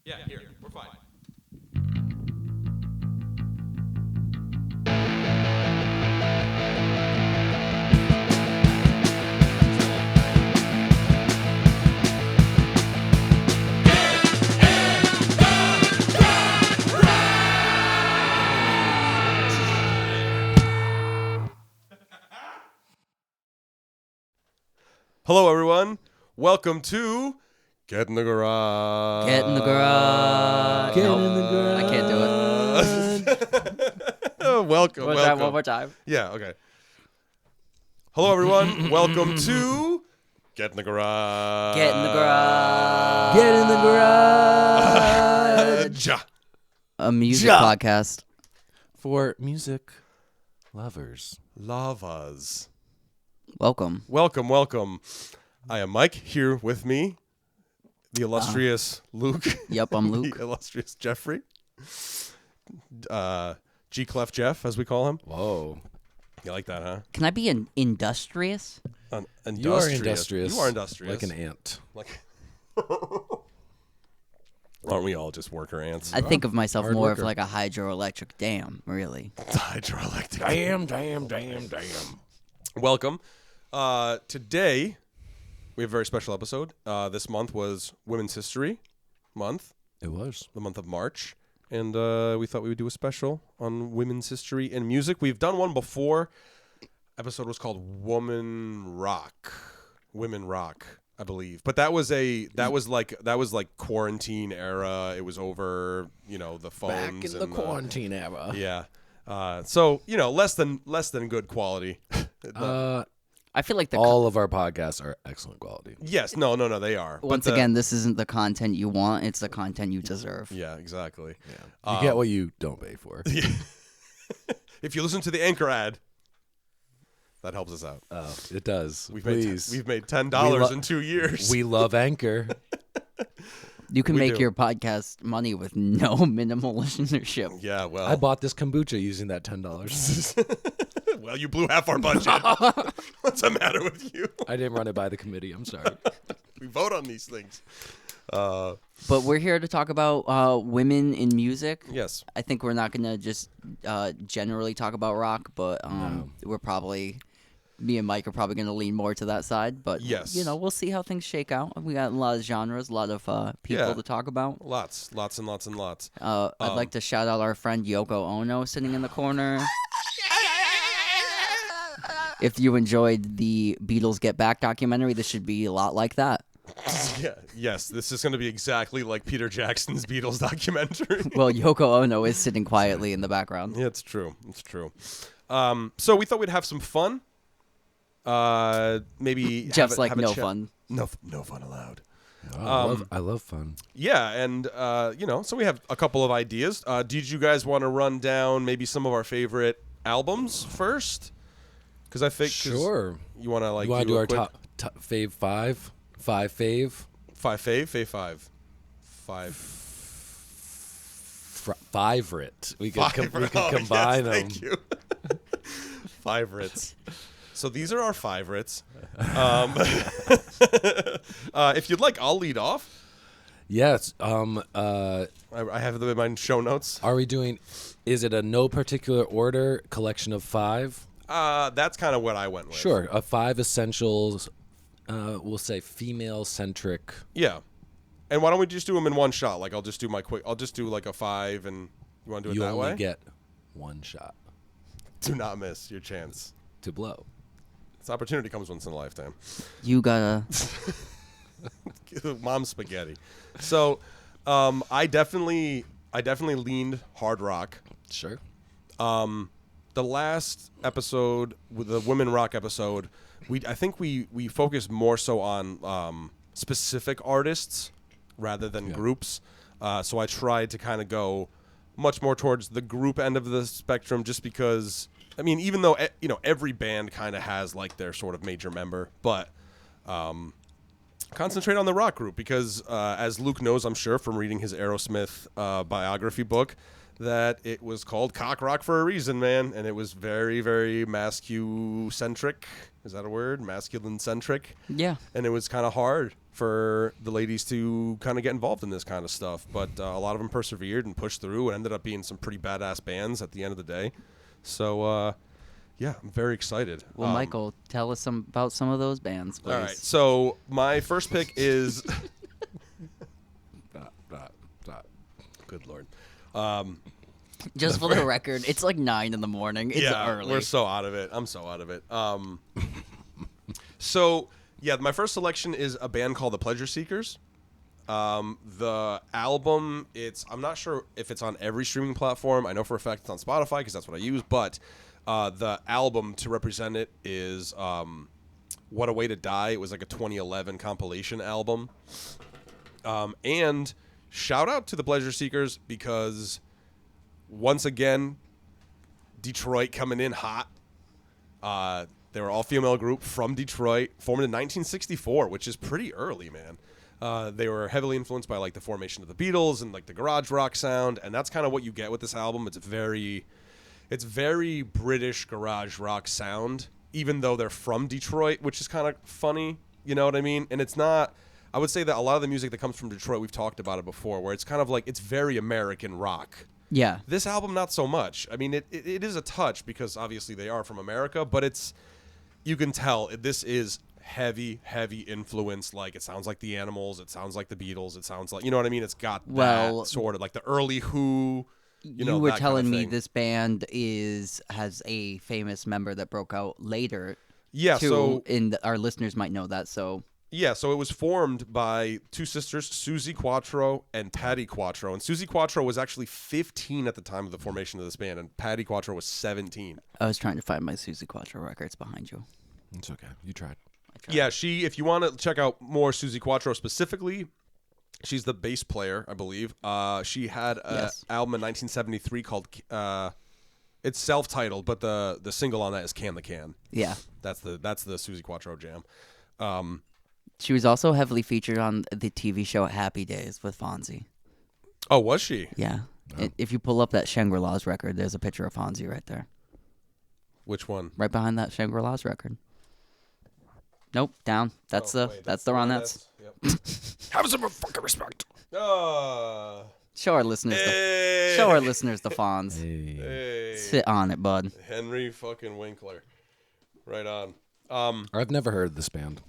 Yeah, here, we're fine. Hello, everyone. Welcome to Get in the Garage. Get in the garage. Get Nope. in the garage. I can't do it. Welcome. One more time. Yeah, okay. Hello, everyone. Welcome to Get in the Garage. Get in the garage. Get in the garage. Ja. A music Ja. podcast. For music lovers. Lavas. Welcome. Welcome. I am Mike, here with me, the illustrious Luke. Yep, I'm Luke. The illustrious Jeffrey. G. Clef Jeff, as we call him. Whoa. You like that, huh? Can I be an industrious? Industrious. You are industrious. You are industrious. Like an ant. Like, aren't we all just worker ants? I think of myself Hard more worker. of like a hydroelectric dam, really. Hydroelectric. Damn. Welcome. Today, we have a very special episode. This month was Women's History Month, It was. the month of March. And we thought we would do a special on women's history and music. We've done one before. Episode was called Women Rock, I believe. But that was like quarantine era. It was over, the phones. Back in the quarantine era. Yeah. So less than good quality. I feel like All of our podcasts are excellent quality. Yes. No, they are. once again, this isn't the content you want. It's the content you deserve. Yeah, exactly. Yeah. You get what you don't pay for. If you listen to the Anchor ad, that helps us out. Oh, it does. We've Please. made $10 in 2 years. We love Anchor. You can We make do. your podcast money with no minimal listenership. Yeah, well. I bought this kombucha using that $10. Well, you blew half our budget. What's the matter with you? I didn't run it by the committee. I'm sorry. We vote on these things. But we're here to talk about women in music. Yes. I think we're not going to just generally talk about rock, but we're probably, me and Mike are probably going to lean more to that side. But, Yes. we'll see how things shake out. We got a lot of genres, a lot of people Yeah. to talk about. Lots and lots and lots. I'd like to shout out our friend Yoko Ono sitting in the corner. If you enjoyed the Beatles Get Back documentary, this should be a lot like that. Yeah. Yes, this is going to be exactly like Peter Jackson's Beatles documentary. Well, Yoko Ono is sitting quietly in the background. Yeah, it's true. So we thought we'd have some fun. Maybe Jeff's have like, a no chat. fun. No fun allowed. I love fun. Yeah, and so we have a couple of ideas. Did you guys want to run down maybe some of our favorite albums first? Because I think Sure. you want to You want to do a our quick top fave five? Five fave? Favorite. We could combine them. Thank you. Favorites. So these are our favorites. If you'd like, I'll lead off. Yes. I have them in my show notes. Are we doing? Is it a no particular order collection of five? That's kind of what I went with. Sure. 5 essentials. We'll say female centric. Yeah. And why don't we just do them in one shot? Like I'll just do like a 5, and you want to do it You that only way? get one shot Do not miss your chance. to blow. This opportunity comes once in a lifetime. You gotta... Mom spaghetti. So, I definitely leaned hard rock. Sure. The last episode, with the women rock episode, I think we focused more so on specific artists rather than groups. So I tried to kind of go much more towards the group end of the spectrum, just because, I mean, even though every band kind of has like their sort of major member, but concentrate on the rock group because, as Luke knows, I'm sure from reading his Aerosmith biography book, that it was called cock rock for a reason, man, and it was very, very masculine-centric. Is that a word? Masculine-centric. Yeah. And it was kind of hard for the ladies to kind of get involved in this kind of stuff, but a lot of them persevered and pushed through and ended up being some pretty badass bands at the end of the day. So, yeah, I'm very excited. Well, Michael, tell us about some of those bands, please. All right, so my first pick is... Good Lord. Just for the record, it's like 9 in the morning. It's early. We're so out of it. I'm so out of it. So, yeah, my first selection is a band called the Pleasure Seekers. The album, I'm not sure if it's on every streaming platform. I know for a fact it's on Spotify because that's what I use. But the album, to represent it, is What a Way to Die. It was like a 2011 compilation album. And shout out to the Pleasure Seekers because, once again, Detroit coming in hot. They were all female group from Detroit, formed in 1964, which is pretty early, man. They were heavily influenced by like the formation of the Beatles and like the garage rock sound, and that's kind of what you get with this album. It's very British garage rock sound, even though they're from Detroit, which is kind of funny. You know what I mean? And it's not. I would say that a lot of the music that comes from Detroit, we've talked about it before, where it's kind of like it's very American rock. Yeah. This album, not so much. I mean, it is a touch because obviously they are from America, but you can tell this is heavy influence. Like, it sounds like the Animals, it sounds like the Beatles, it sounds like, you know what I mean? It's got that sort of like the early Who. You were telling me this band has a famous member that broke out later. Yeah, and our listeners might know that. So yeah, so it was formed by two sisters, Susie Quattro and Patty Quattro. And Susie Quattro was actually 15 at the time of the formation of this band, and Patty Quattro was 17. I was trying to find my Susie Quattro records behind you. It's okay. You tried. Yeah, if you want to check out more Susie Quattro specifically, she's the bass player, I believe. She had an album in 1973 called, it's self-titled, but the single on that is Can the Can. Yeah. That's the Susie Quattro jam. She was also heavily featured on the TV show Happy Days with Fonzie. Oh, was she? Yeah. Oh. If you pull up that Shangri-La's record, there's a picture of Fonzie right there. Which one? Right behind that Shangri-La's record. Nope, down. That's the Ronettes. Yep. Have some fucking respect. Show our listeners the Fonz. Hey. Sit on it, bud. Henry fucking Winkler. Right on. I've never heard of this band.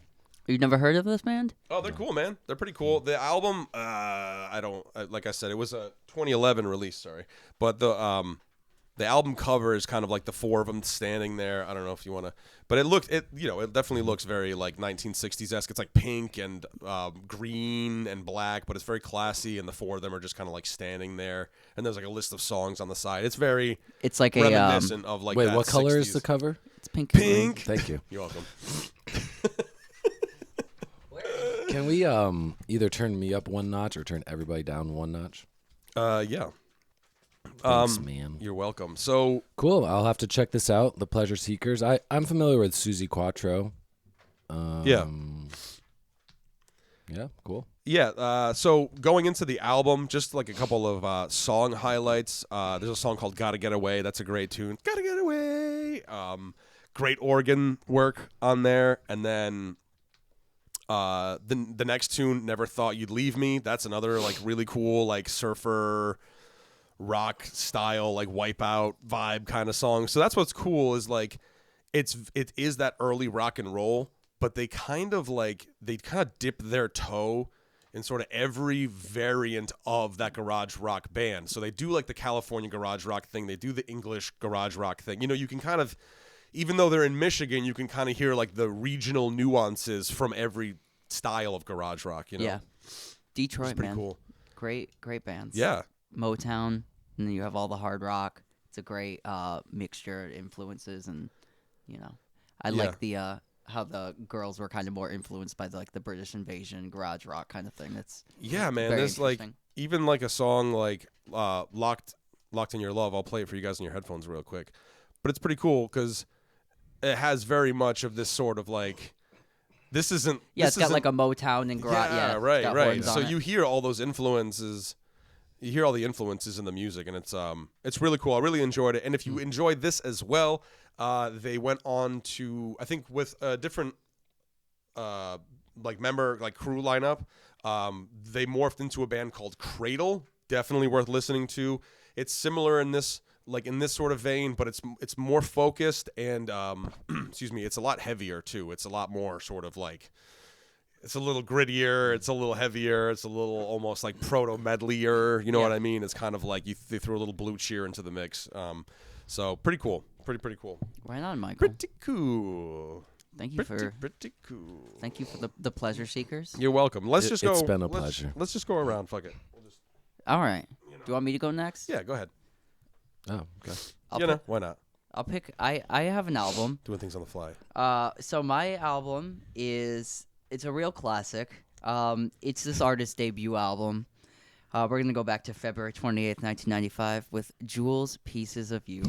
You've never heard of this band? Oh, they're cool, man. They're pretty cool. The album, like I said, it was a 2011 release, sorry. But the album cover is kind of like the four of them standing there. I don't know if you want to, but it definitely looks very like 1960s-esque. It's like pink and green and black, but it's very classy, and the four of them are just kind of like standing there. And there's like a list of songs on the side. It's like reminiscent of like wait, that what color 60s. is the cover? It's pink. Pink. Thank you. You're welcome. Can we either turn me up one notch or turn everybody down one notch? Yeah. Thanks, man. You're welcome. So cool. I'll have to check this out. The Pleasure Seekers. I'm familiar with Susie Quattro. Yeah. Yeah. Cool. Yeah. So going into the album, just like a couple of song highlights. There's a song called "Gotta Get Away." That's a great tune. Gotta get away. Great organ work on there, and then. The next tune, Never Thought You'd Leave Me. That's another like really cool like surfer rock style like Wipeout vibe kind of song. So that's what's cool is like it is that early rock and roll, but they kind of dip their toe in sort of every variant of that garage rock band. So they do like the California garage rock thing, they do the English garage rock thing. You know, you can kind of, even though they're in Michigan, you can kind of hear like the regional nuances from every style of garage rock, you know? Yeah. Detroit, pretty man. Cool. Great bands. Yeah. Motown, and then you have all the hard rock. It's a great mixture of influences, and, you know, I like the how the girls were kind of more influenced by the British invasion garage rock kind of thing. That's man. There's like even like a song like Locked in Your Love. I'll play it for you guys in your headphones real quick, but it's pretty cool because it has very much of this sort of like, this isn't. Yeah, it's got like a Motown and garage. Yeah, right. So you hear all those influences you hear all the influences in the music, and it's really cool. I really enjoyed it. And if you enjoyed this as well, they went on to, I think, with a different member crew lineup. They morphed into a band called Cradle. Definitely worth listening to. It's similar in this sort of vein, but it's more focused and excuse me, it's a lot heavier too. It's a lot more sort of it's a little grittier, it's a little heavier, it's a little almost like proto medleyer. You know what I mean? It's kind of like they threw a little Blue Cheer into the mix. So pretty cool, pretty cool. Right on, Michael. Pretty cool. Thank you pretty cool. Thank you for the pleasure seekers. You're welcome. Let's just go. It's been a pleasure. Let's just go around. Fuck it. All right. Do you want me to go next? Yeah, go ahead. Oh, okay. Why not? I'll pick. I have an album. Doing things on the fly. So my album it's a real classic. It's this artist's debut album. We're gonna go back to February 28th, 1995, with Jewel's "Pieces of You."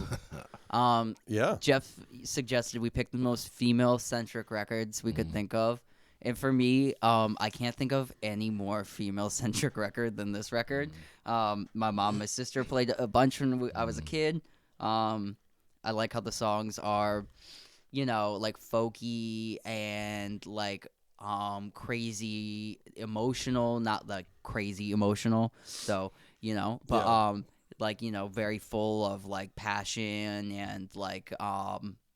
Yeah. Jeff suggested we pick the most female-centric records we could think of, and for me, I can't think of any more female-centric record than this record. My mom, and my sister played a bunch when I was a kid. I like how the songs are, folky and crazy emotional, not crazy emotional. So, very full of passion and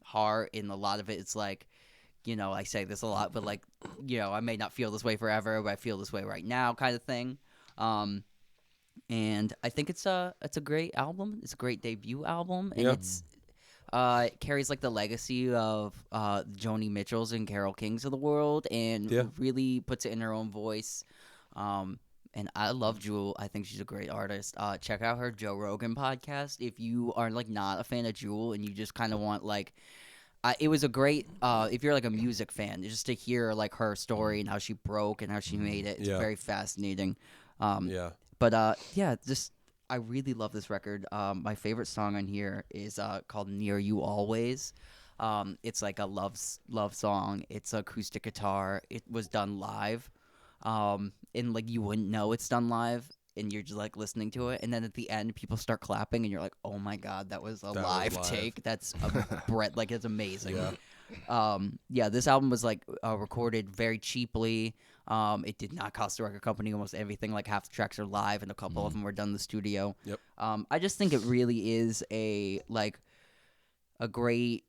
heart. And a lot of it, it's I say this a lot, but I may not feel this way forever, but I feel this way right now, kind of thing. And I think it's a great album. It's a great debut album, and it carries the legacy of Joni Mitchell's and Carole King's of the world, and really puts it in her own voice. And I love Jewel. I think she's a great artist. Check out her Joe Rogan podcast if you are not a fan of Jewel and you just kind of want it was a great if you're a music fan, just to hear her story and how she broke and how she made it. It's very fascinating. But I really love this record. My favorite song on here is called "Near You Always." It's a love song. It's acoustic guitar. It was done live, and you wouldn't know it's done live, and you're just listening to it, and then at the end, people start clapping, and you're like, "Oh my god, that was a live take." That's it's amazing. This album was recorded very cheaply. It did not cost the record company almost everything. Half the tracks are live, and a couple of them were done in the studio. Yep. I just think it really is a great,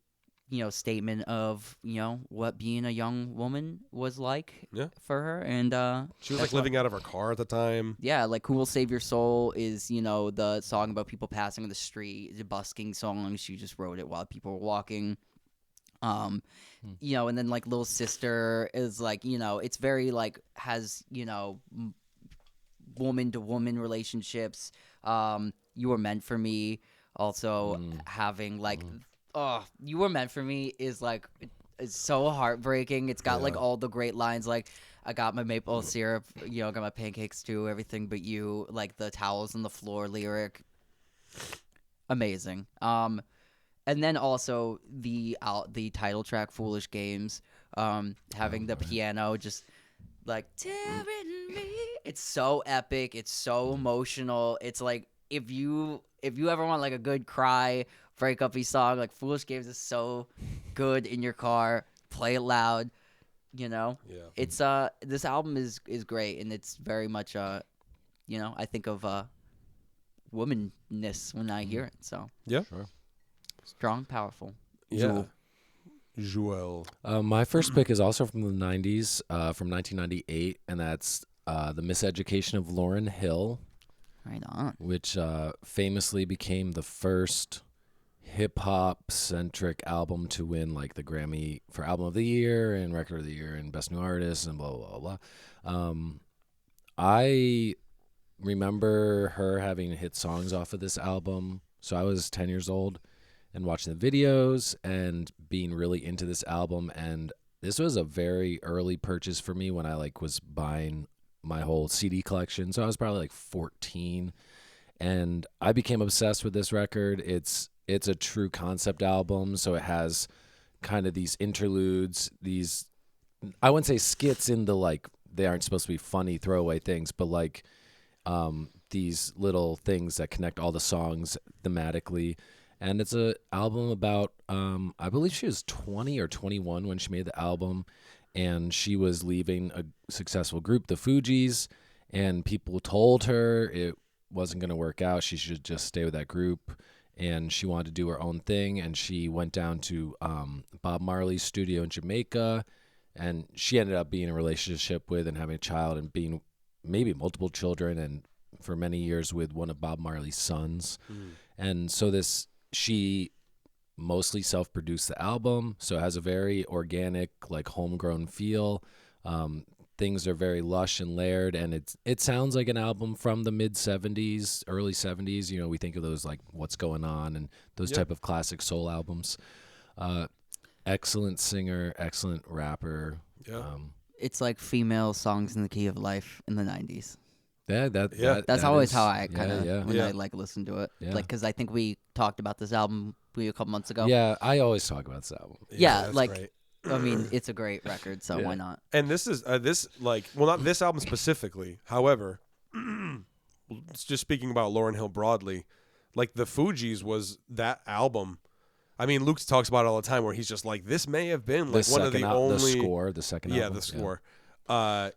statement of what being a young woman was for her, and she was living out of her car at the time. Yeah, "Who Will Save Your Soul" is the song about people passing on the street, the busking song. She just wrote it while people were walking. And then Little Sister is it's very has woman to woman relationships. You Were Meant for Me also having You Were Meant for Me is it's so heartbreaking. It's got all the great lines I got my maple syrup, got my pancakes too, everything but you, the towels on the floor lyric. Amazing. And then also the title track, "Foolish Games," having the piano just tearing me. It's so epic. It's so emotional. It's if you ever want a good cry breakup-y song, "Foolish Games" is so good in your car. Play it loud. It's this album is great, and it's very much I think of womanness when I hear it. So Sure. Strong, powerful. Jewel. My first pick is also from the 90s, from 1998, and that's The Miseducation of Lauryn Hill. Right on. Which famously became the first hip-hop-centric album to win the Grammy for Album of the Year and Record of the Year and Best New Artist and blah, blah, blah, blah. I remember her having hit songs off of this album. So I was 10 years old and watching the videos and being really into this album. And this was a very early purchase for me when I was buying my whole CD collection. So I was probably 14, and I became obsessed with this record. It's a true concept album. So it has kind of these interludes, these, I wouldn't say skits in the they aren't supposed to be funny throwaway things, but these little things that connect all the songs thematically. And it's a album about, I believe she was 20 or 21 when she made the album, and she was leaving a successful group, the Fugees, and people told her it wasn't going to work out. She should just stay with that group, and she wanted to do her own thing. And she went down to Bob Marley's studio in Jamaica, and she ended up being in a relationship with and having a child and being maybe multiple children, and for many years with one of Bob Marley's sons. And so she mostly self-produced the album, so it has a very organic, like homegrown feel. Things are very lush and layered, and it sounds like an album from the mid 70s, early 70s. You know, we think of those like What's Going On and those type of classic soul albums. Excellent singer, excellent rapper. Yeah. It's like female songs in the key of life in the 90s. That's always how I kind of when Yeah. I like listen to it. Yeah. Like, because I think we talked about this album a couple months ago. Yeah, I always talk about this album. Yeah, that's like great. I mean, it's a great record, so Yeah. why not? And this is not this album specifically. However, just speaking about Lauryn Hill broadly, like the Fugees was that album. I mean, Luke talks about it all the time, where he's just like, this may have been like one of the only the second yeah, album. the score.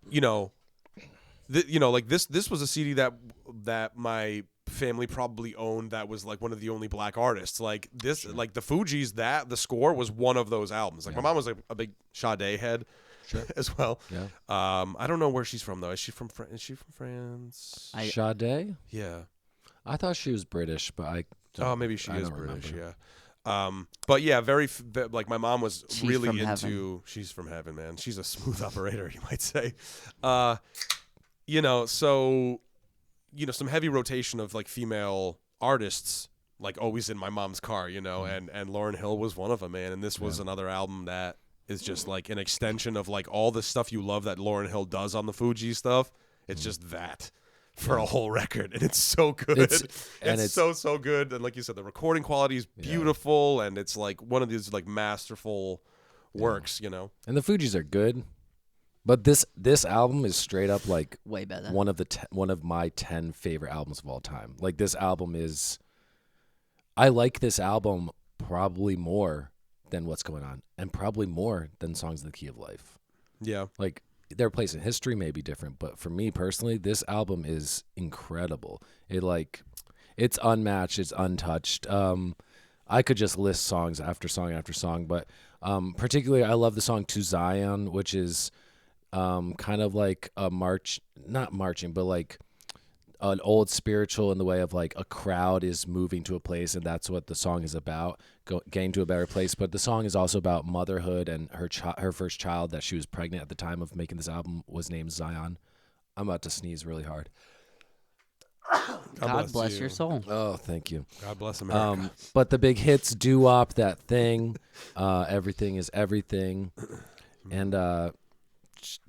You know, like this was a CD that my family probably owned. That was like one of the only black artists. Like this, like the Fugees. That the score was one of those albums. Like my mom was like a big Sade head, as well. Yeah. I don't know where she's from though. Is she from France? Sade? Yeah. I thought she was British, but I don't, Oh, maybe she I is don't British. remember. Yeah. But yeah, like my mom was She's really from into. heaven. She's from heaven, man. She's a smooth operator, you might say. You know, so some heavy rotation of like female artists, like always in my mom's car, you know, and Lauryn Hill was one of them, man. And this was another album that is just like an extension of like all the stuff you love that Lauryn Hill does on the Fuji stuff. It's just that for a whole record, and it's so good. It's so good, and like you said, the recording quality is beautiful, and it's like one of these like masterful works, you know. And the Fugees are good, but this album is straight up like Way better. one of my 10 favorite albums of all time. Like this album is, I like this album probably more than What's Going On, and probably more than Songs in the Key of Life. Yeah. Like their place in history may be different, but for me personally, this album is incredible. It's unmatched, it's untouched. I could just list songs after song after song, but particularly I love the song To Zion, which is kind of like a not marching, but like an old spiritual in the way of like a crowd is moving to a place, and that's what the song is about, getting to a better place. But the song is also about motherhood, and her first child that she was pregnant at the time of making this album was named Zion. I'm about to sneeze really hard. God bless your soul. Oh, thank you. God bless America. But the big hits, Doo-Wop, That Thing, Everything is Everything, and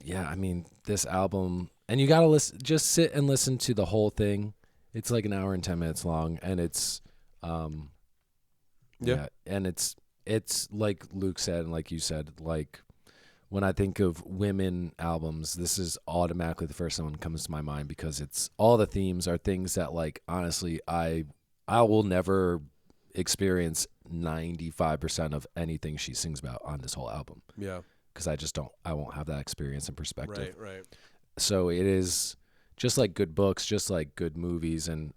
yeah, I mean this album. And you gotta listen. Just sit and listen to the whole thing. It's like an hour and 10 minutes long, and it's, and it's like Luke said, and like you said, like when I think of women albums, this is automatically the first one that comes to my mind, because it's all the themes are things that, like, honestly, I will never experience 95% of anything she sings about on this whole album. Yeah, because I won't have that experience and perspective. Right. So it is just like good books, just like good movies and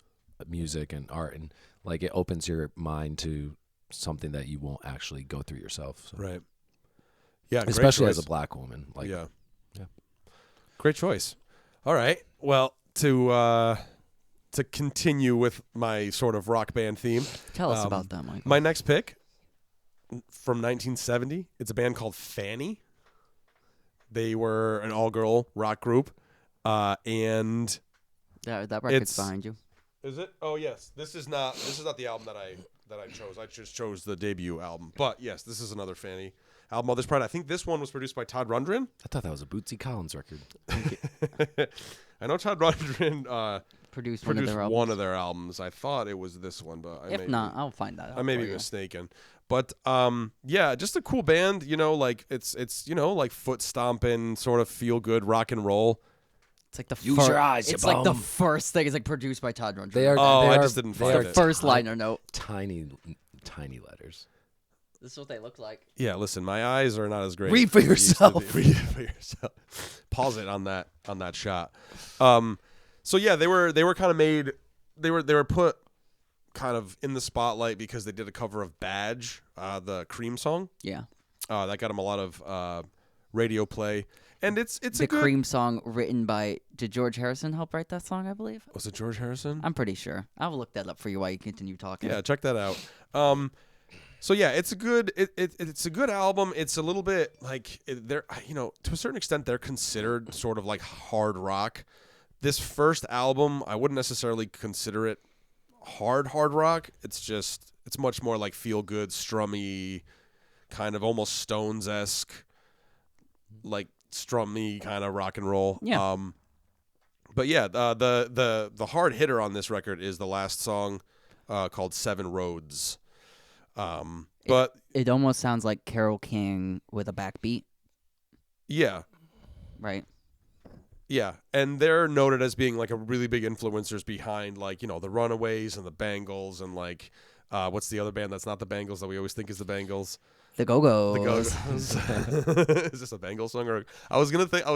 music and art, and like it opens your mind to something that you won't actually go through yourself. So. Right. Yeah, especially great as choice. a black woman. Like, yeah. Yeah. Great choice. All right. Well, to continue with my sort of rock band theme. Tell us about that, Michael. My next pick from 1970. It's a band called Fanny. They were an all-girl rock group, and that record's behind you. Is it? Oh yes. This is not the album that I chose. I just chose the debut album. But yes, this is another Fanny album. Mother's Pride. I think this one was produced by Todd Rundgren. I thought that was a Bootsy Collins record. I know Todd Rundgren produced one of their albums. I thought it was this one, but if not, I'll find that out. I may be mistaken. But yeah, just a cool band. You know, like it's like foot stomping, sort of feel good rock and roll. It's like the Use your eyes, you It's like the bum. first thing. It's like produced by Todd Rundgren. They are. Oh, they I are- just didn't they find are it. First liner note. Tiny letters. This is what they look like. Yeah, listen, my eyes are not as great. Read for as they used to yourself. be. Read it for yourself. Pause it on that shot. So yeah, they were kind of made. They were put kind of in the spotlight because they did a cover of Badge, the Cream song. Yeah. That got them a lot of radio play, and it's The a good. Cream song written by. Did George Harrison help write that song? I believe. Was it George Harrison? I'm pretty sure. I'll look that up for you while you continue talking. Yeah, check that out. So yeah, it's a good it's a good album. It's a little bit like they're to a certain extent they're considered sort of like hard rock. This first album, I wouldn't necessarily consider it hard rock. It's much more like feel good, strummy, kind of almost Stones-esque, like strummy kind of rock and roll. Yeah. But yeah, the hard hitter on this record is the last song called Seven Roads. But It almost sounds like Carole King with a backbeat, yeah, right? yeah, and they're noted as being like a really big influencers behind like the Runaways and the Bangles and like what's the other band that's not the Bangles that we always think is the Bangles? The Go-Go's. The Go-Go's. Is this a Bangles song? Or I was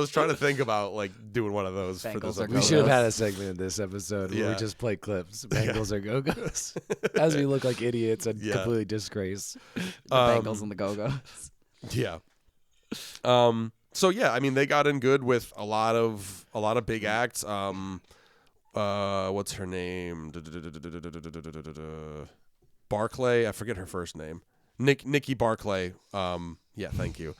trying to think about like doing one of those for Bangles this or We episode. should have had a segment in this episode where Yeah. we just play clips, Bengals or Go-Go's, as we look like idiots and Yeah. completely disgrace. The Bangles and the Go-Go's. Yeah. So yeah, I mean they got in good with a lot of big acts. What's her name? Barclay. I forget her first name. Nikki Barclay. Yeah, thank you.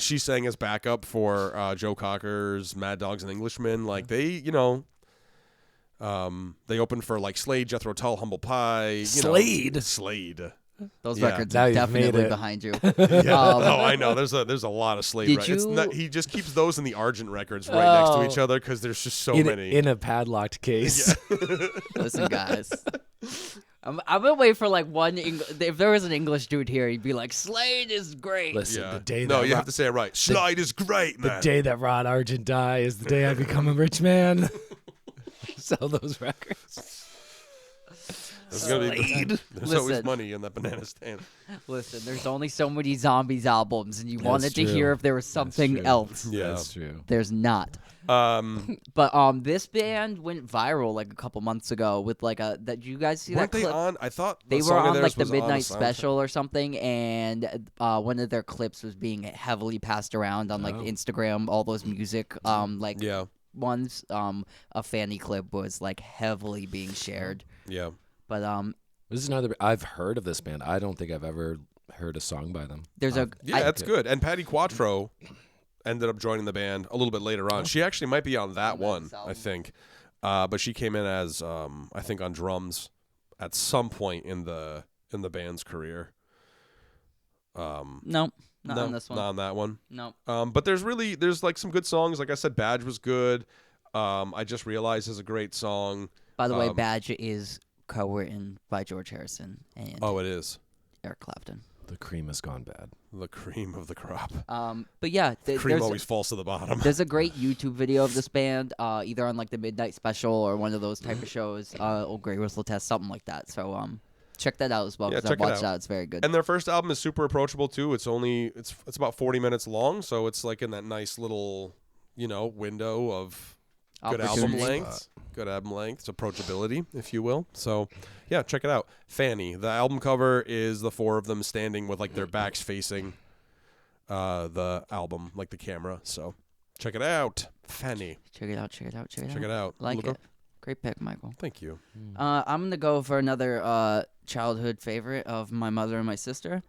She sang as backup for Joe Cocker's Mad Dogs and Englishmen. Like they opened for like Slade, Jethro Tull, Humble Pie. Slade? Slade. Those Yeah. records Now are you've made definitely it. behind you. Yeah. Um, Oh, I know. There's a lot of Slade. Did Right? It's you- not, he just keeps those in the Argent records right next to each Oh. other because there's just so in, many. in a padlocked case. Listen, guys. I'm gonna wait for like one. If there was an English dude here, he'd be like, "Slade is great." Listen, Yeah. the day No, that you have to say it right. Slade is great, the man. day that Rod Argent die is the day I become a rich man. Sell those records. There's gonna be Slade. there's always Listen. money in that banana stand. Listen, there's only so many Zombies albums, and you wanted to true. hear if there was something true. else. Yeah. That's true. There's not. But this band went viral like a couple months ago with like a. That you guys see Weren't that they clip? on? I thought They a were song of on theirs like the was on midnight soundtrack. special or something, and one of their clips was being heavily passed around on like Oh. Instagram. All those music like Yeah, ones. A Fanny clip was like heavily being shared. yeah. But This is another. I've heard of this band. I don't think I've ever heard a song by them. there's a Yeah, that's good. And Patty Quattro ended up joining the band a little bit later on. She actually might be on that On one, this I album. think. But she came in as I think on drums at some point in the band's career. no, not No, on this one. not on that one. No. But there's like some good songs. Like I said, Badge was good. I Just Realized is a great song. By the way, Um, Badge is co-written by George Harrison and Oh, it is. Eric Clapton. The cream has gone bad. The cream of the crop. But yeah, Cream there's always falls to the bottom. there's a great YouTube video of this band, either on like the Midnight Special or one of those type of shows, Old Grey Whistle Test, something like that. So check that out as well Yeah, because check I it watched out. that. It's very good. And their first album is super approachable too. It's about 40 minutes long, so it's like in that nice little, window of good album Opportunity. length. Good album length, it's approachability, if you will. So, yeah, check it out. Fanny. The album cover is the four of them standing with like their backs facing the album, like the camera. So, check it out. Fanny. Check it out. Check it out. Check it Check out. it out. Like Look it. up- Great pick, Michael. Thank you. I'm gonna go for another childhood favorite of my mother and my sister,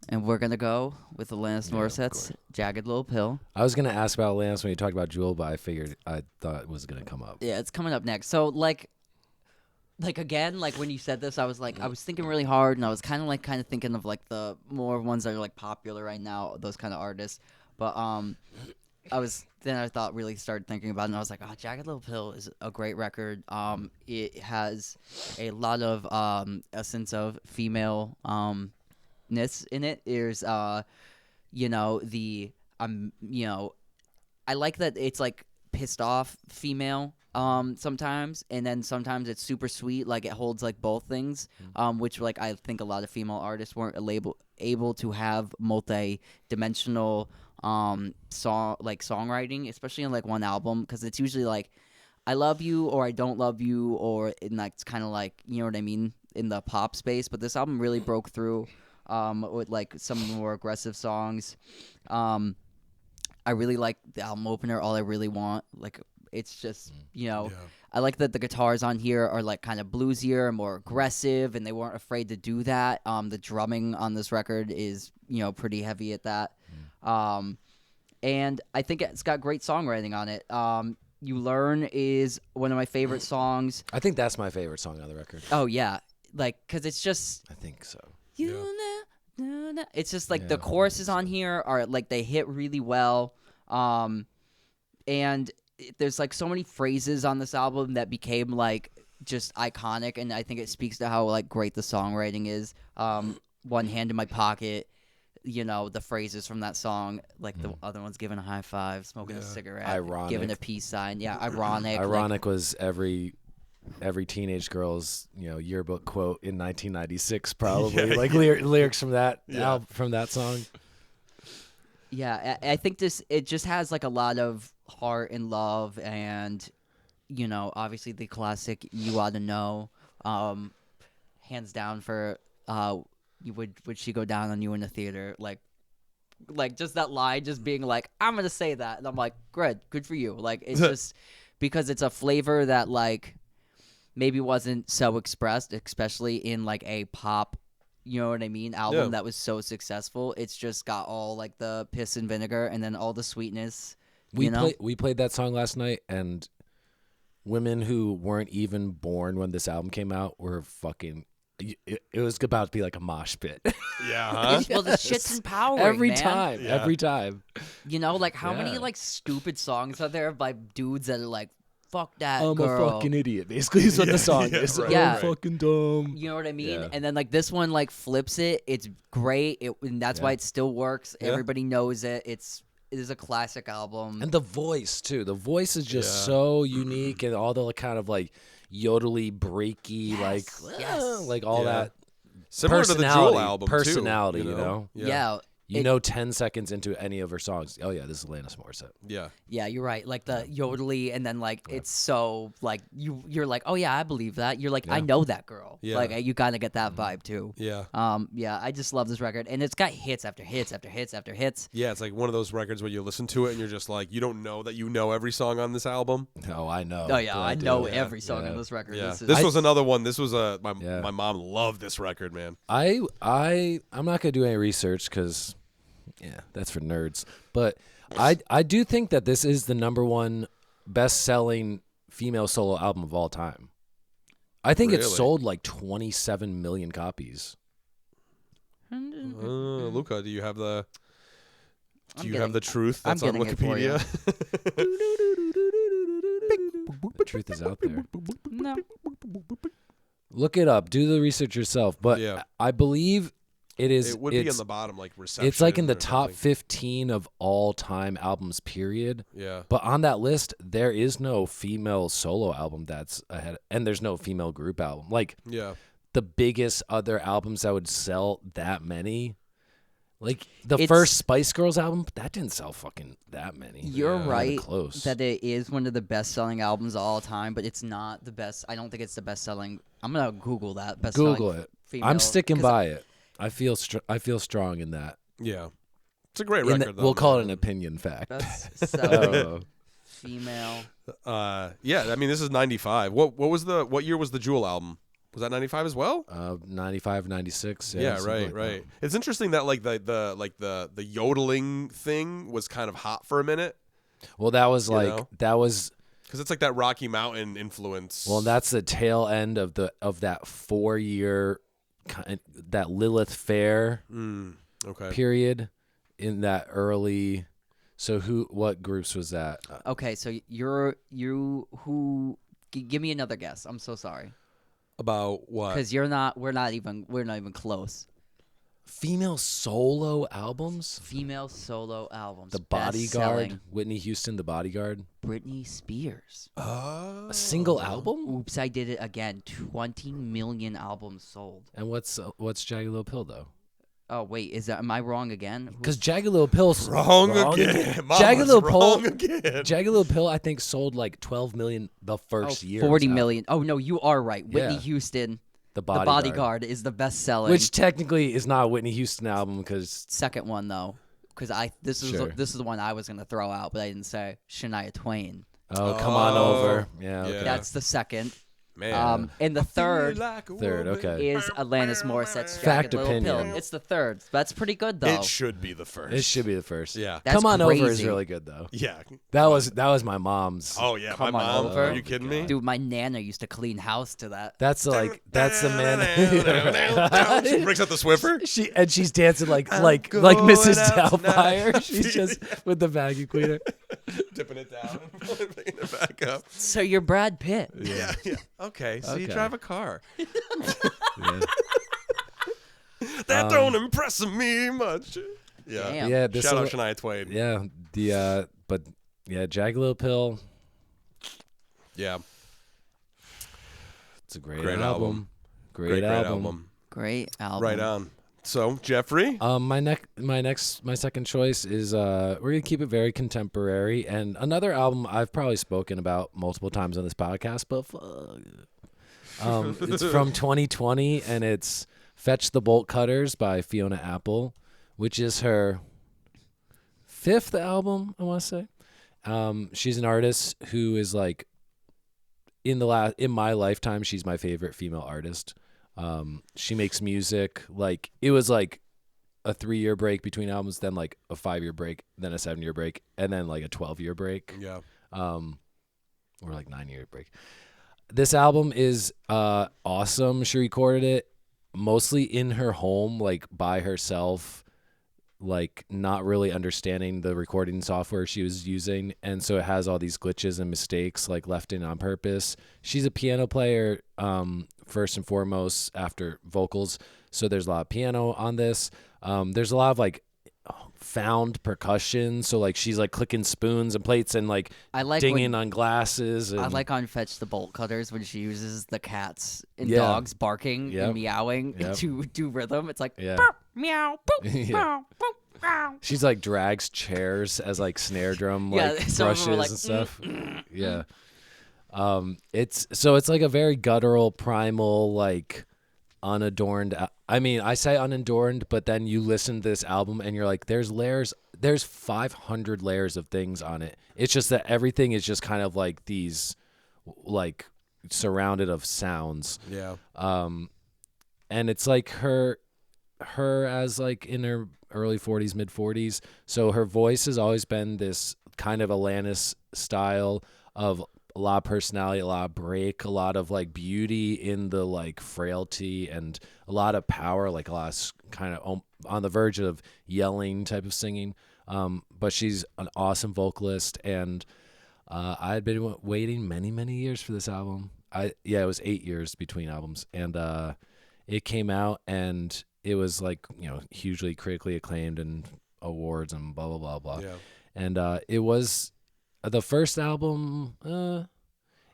and we're gonna go with Alanis Morissette's "Jagged Little Pill." I was gonna ask about Lance when you talked about Jewel, but I thought it was gonna come up. Yeah, it's coming up next. So like again, like when you said this, I was thinking really hard, and I was kind of thinking of like the more ones that are like popular right now, those kind of artists. But I thought really started thinking about it, and I was like, oh, Jagged Little Pill is a great record. It has a lot of a sense of female ness in it. There's I like that it's like pissed off female sometimes, and then sometimes it's super sweet, like it holds like both things, which like I think a lot of female artists weren't able to have multi-dimensional songwriting, especially in like one album, because it's usually like I love you or I don't love you, or it's kind of like, you know what I mean, in the pop space. But this album really broke through with like some more aggressive songs. I really like the album opener, All I Really Want. Like, it's just, I like that the guitars on here are like kind of bluesier and more aggressive, and they weren't afraid to do that. The drumming on this record is, pretty heavy at that. And I think it's got great songwriting on it. You Learn is one of my favorite songs. I think that's my favorite song on the record. Oh, yeah. Like, because it's just... I think so. It's just like the choruses on here are like they hit really well. And there's like so many phrases on this album that became like just iconic, and I think it speaks to how like great the songwriting is. One Hand in My Pocket, the phrases from that song, like the other one's giving a high five, smoking a cigarette, ironic, giving a peace sign. Yeah, ironic. Ironic was every teenage girl's yearbook quote in 1996 probably. Like lyrics from that from that song. Yeah, I think it just has like a lot of heart and love, and obviously the classic "You Oughta Know," hands down for would she go down on you in the theater, like just that line, just being like, I'm gonna say that, and I'm like, good for you. Like, it's just because it's a flavor that like maybe wasn't so expressed, especially in like a pop, you know what I mean, album that was so successful. It's just got all like the piss and vinegar, and then all the sweetness. We played that song last night, and women who weren't even born when this album came out were fucking. It was about to be like a mosh pit. Yeah, huh? Well, this shit's empowering, every man. time. Yeah. Every time. Like how many like stupid songs are there by dudes that are like, fuck that I'm girl. a fucking idiot, basically, is what the song is. Right, Yeah. I'm fucking dumb. You know what I mean? Yeah. And then like this one like flips it. It's great. And that's why it still works. Yeah. Everybody knows it. It is a classic album. And the voice too. The voice is just so unique, and all the like, kind of like yodely, breaky, like all that. Similar to the Jewel album, personality, too, you know? Yeah. 10 seconds into any of her songs, oh yeah, this is Alanis Morissette. Yeah. Yeah, you're right. Like the yodely, and then like it's so like you're like, oh yeah, I believe that. You're like, I know that girl. Yeah. Like you kind of get that vibe too. Yeah. Yeah, I just love this record, and it's got hits after hits after hits after hits. Yeah, it's like one of those records where you listen to it and you're just like, you don't know that you know every song on this album. Oh, I know. Oh yeah, I know Yeah. every song on this record. Yeah. This was another one. This was my mom loved this record, man. I'm not gonna do any research because. Yeah, that's for nerds. But I do think that this is the number one best-selling female solo album of all time. I think it's sold like 27 million copies. Luca, do you have the truth that's on getting it for you. Wikipedia? The truth is out there. No. Look it up. Do the research yourself. But I believe it is. It would be on the bottom, like reception. It's like in the or top something. 15 of all-time albums, period. Yeah. But on that list, there is no female solo album that's ahead, and there's no female group album. Like, the biggest other albums that would sell that many, like the first Spice Girls album, that didn't sell fucking that many. You're right close. that it is one of the best-selling albums of all time, but it's not the best. I don't think it's the best-selling. I'm gonna Google that. Google it. Female, I'm sticking by it. I feel strong in that. Yeah. It's a great record, though. We'll call it an opinion fact. Best-selling female. Yeah, I mean, this is 95. What year was the Jewel album? Was that 95 as well? 95, 96. Yeah, right. It's interesting that like the yodeling thing was kind of hot for a minute. Well, that was because it's like that Rocky Mountain influence. Well, that's the tail end of that 4-year that Lilith Fair period in that early. So what groups was that? Okay, so give me another guess. I'm so sorry. About what? Because we're not even close. Female solo albums? Female solo albums. The Bodyguard. Best-selling. Whitney Houston, The Bodyguard. Britney Spears. A single album? Oops, I did it again. 20 million albums sold. And what's Jagged Little Pill though? Oh wait, am I wrong again? Because Jagged Little Pill's Wrong again. Jagged Little wrong Pill. again. Jagged Little Pill, I think, sold like 12 million the first year. 40 million. Oh no, you are right. Whitney Yeah. Houston. The The Bodyguard is the best selling. Which technically is not a Whitney Houston album because second one though, because this is Sure. this is the one I was gonna throw out, but I didn't say Shania Twain. come on over. Yeah, okay. Yeah. That's the second. Man. And the third Third, okay. is Alanis Morissette's Fact Jagged Little Pill. opinion. It's the third. That's pretty good though. It should be the first. It should be the first. Yeah. That's Come on over is crazy. really good though. Yeah. That was my mom's. Oh yeah, Come my on mom. over. Are you kidding me? Dude, my nana used to clean house to that. That's the man. She breaks out the Swiffer. She's dancing like going Mrs. out Doubtfire. tonight. She's just with the vacuum cleaner. Dipping it down and picking it back up. So you're Brad Pitt. Yeah. Okay. So you Okay. drive a car. Yeah. That don't impress me much. Yeah. Damn. Yeah, this Shout out little- Shania Twain. Yeah, but Jagged Little Pill. Yeah. It's a great, Great album. Great album. Great album. Right on. So Jeffrey. My second choice is we're gonna keep it very contemporary, and another album I've probably spoken about multiple times on this podcast, but it's from 2020, and it's "Fetch the Bolt Cutters" by Fiona Apple, which is her fifth album, I want to say. She's an artist who is like in my lifetime, she's my favorite female artist. She makes music like it was like a 3-year break between albums, then like a 5-year break, then a 7-year break, and then like a 12-year break. Yeah. Or like 9-year break. This album is awesome. She recorded it mostly in her home, like by herself, like not really understanding the recording software she was using, and so it has all these glitches and mistakes like left in on purpose. She's a piano player first and foremost after vocals, so there's a lot of piano on this. There's a lot of like found percussion, so like she's like clicking spoons and plates and like I like dinging on glasses. And I like on Fetch the Bolt Cutters when she uses the cats and Yeah. dogs barking Yep. and meowing Yep. to do rhythm. It's like Yeah. "Boop, meow, boop, Yeah. meow, boop, meow." She's like drags chairs as like snare drum Yeah, like some of brushes them are like, and stuff. Yeah. It's like a very guttural, primal, like unadorned. I mean, I say unadorned, but then you listen to this album and you're like, there's 500 layers of things on it. It's just that everything is just kind of like these, like surrounded of sounds. Yeah. And it's like her as like in her early 40s, mid 40s. So her voice has always been this kind of Alanis style of a lot of personality, a lot of break, a lot of like beauty in the like frailty, and a lot of power, like a lot of kind of on the verge of yelling type of singing. But she's an awesome vocalist, and I had been waiting many, many years for this album. It was 8 years between albums, and it came out, and it was like, hugely critically acclaimed and awards and blah blah blah blah. Yeah. And it was the first album.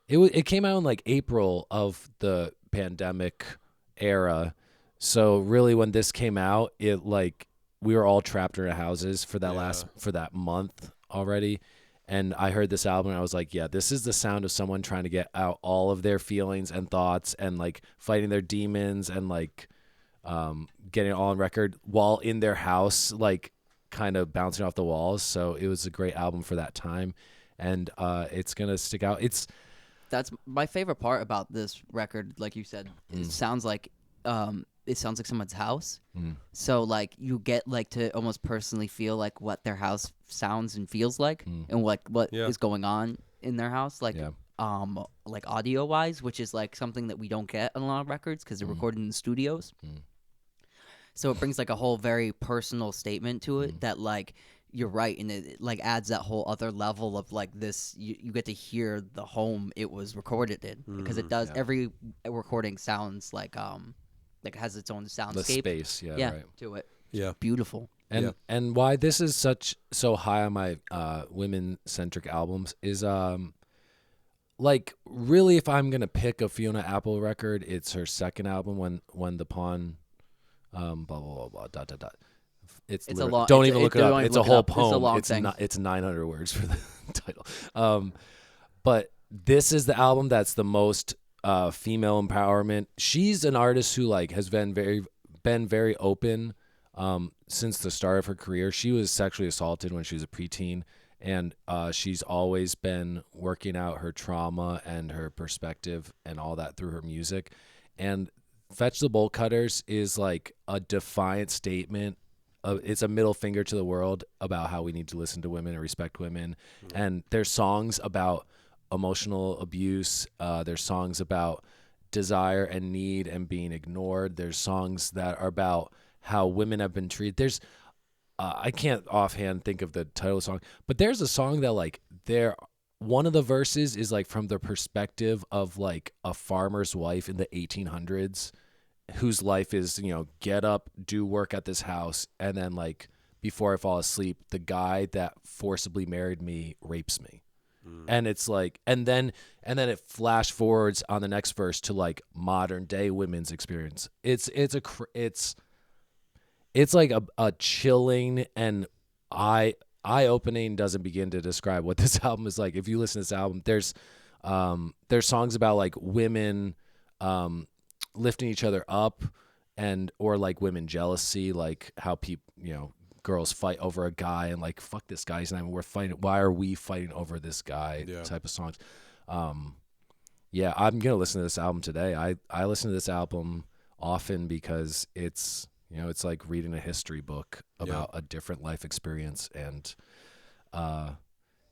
It came out in like April of the pandemic era, so really when this came out, it like we were all trapped in our houses for that month already. And I heard this album and I was like, yeah, this is the sound of someone trying to get out all of their feelings and thoughts and like fighting their demons and like getting it all on record while in their house, like kind of bouncing off the walls. So it was a great album for that time, and it's gonna stick out. That's my favorite part about this record. Like you said, it sounds like someone's house. So like you get like to almost personally feel like what their house sounds and feels like, and what is going on in their house, like like audio wise, which is like something that we don't get on a lot of records because they're recorded in the studios. So it brings like a whole very personal statement to it that like you're right, and it like adds that whole other level of like this. You get to hear the home it was recorded in, because it does. Every recording sounds like like has its own The soundscape. space, Yeah, right. to it. Yeah. Beautiful. And why this is so high on my women centric albums is like really if I'm gonna pick a Fiona Apple record, it's her second album when the pawn blah blah blah blah dot dot dot. It's a long. don't even look it up. It's a whole It's a poem. long It's thing. not. It's 900 words for the title. But this is the album that's the most female empowerment. She's an artist who like has been very open since the start of her career. She was sexually assaulted when she was a preteen, and she's always been working out her trauma and her perspective and all that through her music. And Fetch the Bolt Cutters is like a defiant statement. It's a middle finger to the world about how we need to listen to women and respect women. Mm-hmm. And there's songs about emotional abuse. There's songs about desire and need and being ignored. There's songs that are about how women have been treated. There's I can't offhand think of the title of the song, but there's a song that like one of the verses is like from the perspective of like a farmer's wife in the 1800s whose life is, get up, do work at this house, and then like before I fall asleep, the guy that forcibly married me rapes me. And it's like, and then it flash forwards on the next verse to like modern day women's experience. It's like a chilling and eye opening, doesn't begin to describe what this album is like. If you listen to this album, there's songs about like women lifting each other up or like women jealousy, like how people, girls fight over a guy and like, fuck this guy, he's not even worth fighting. Why are we fighting over this guy? Type of songs. I'm gonna listen to this album today. I listen to this album often because it's it's like reading a history book about a different life experience. And and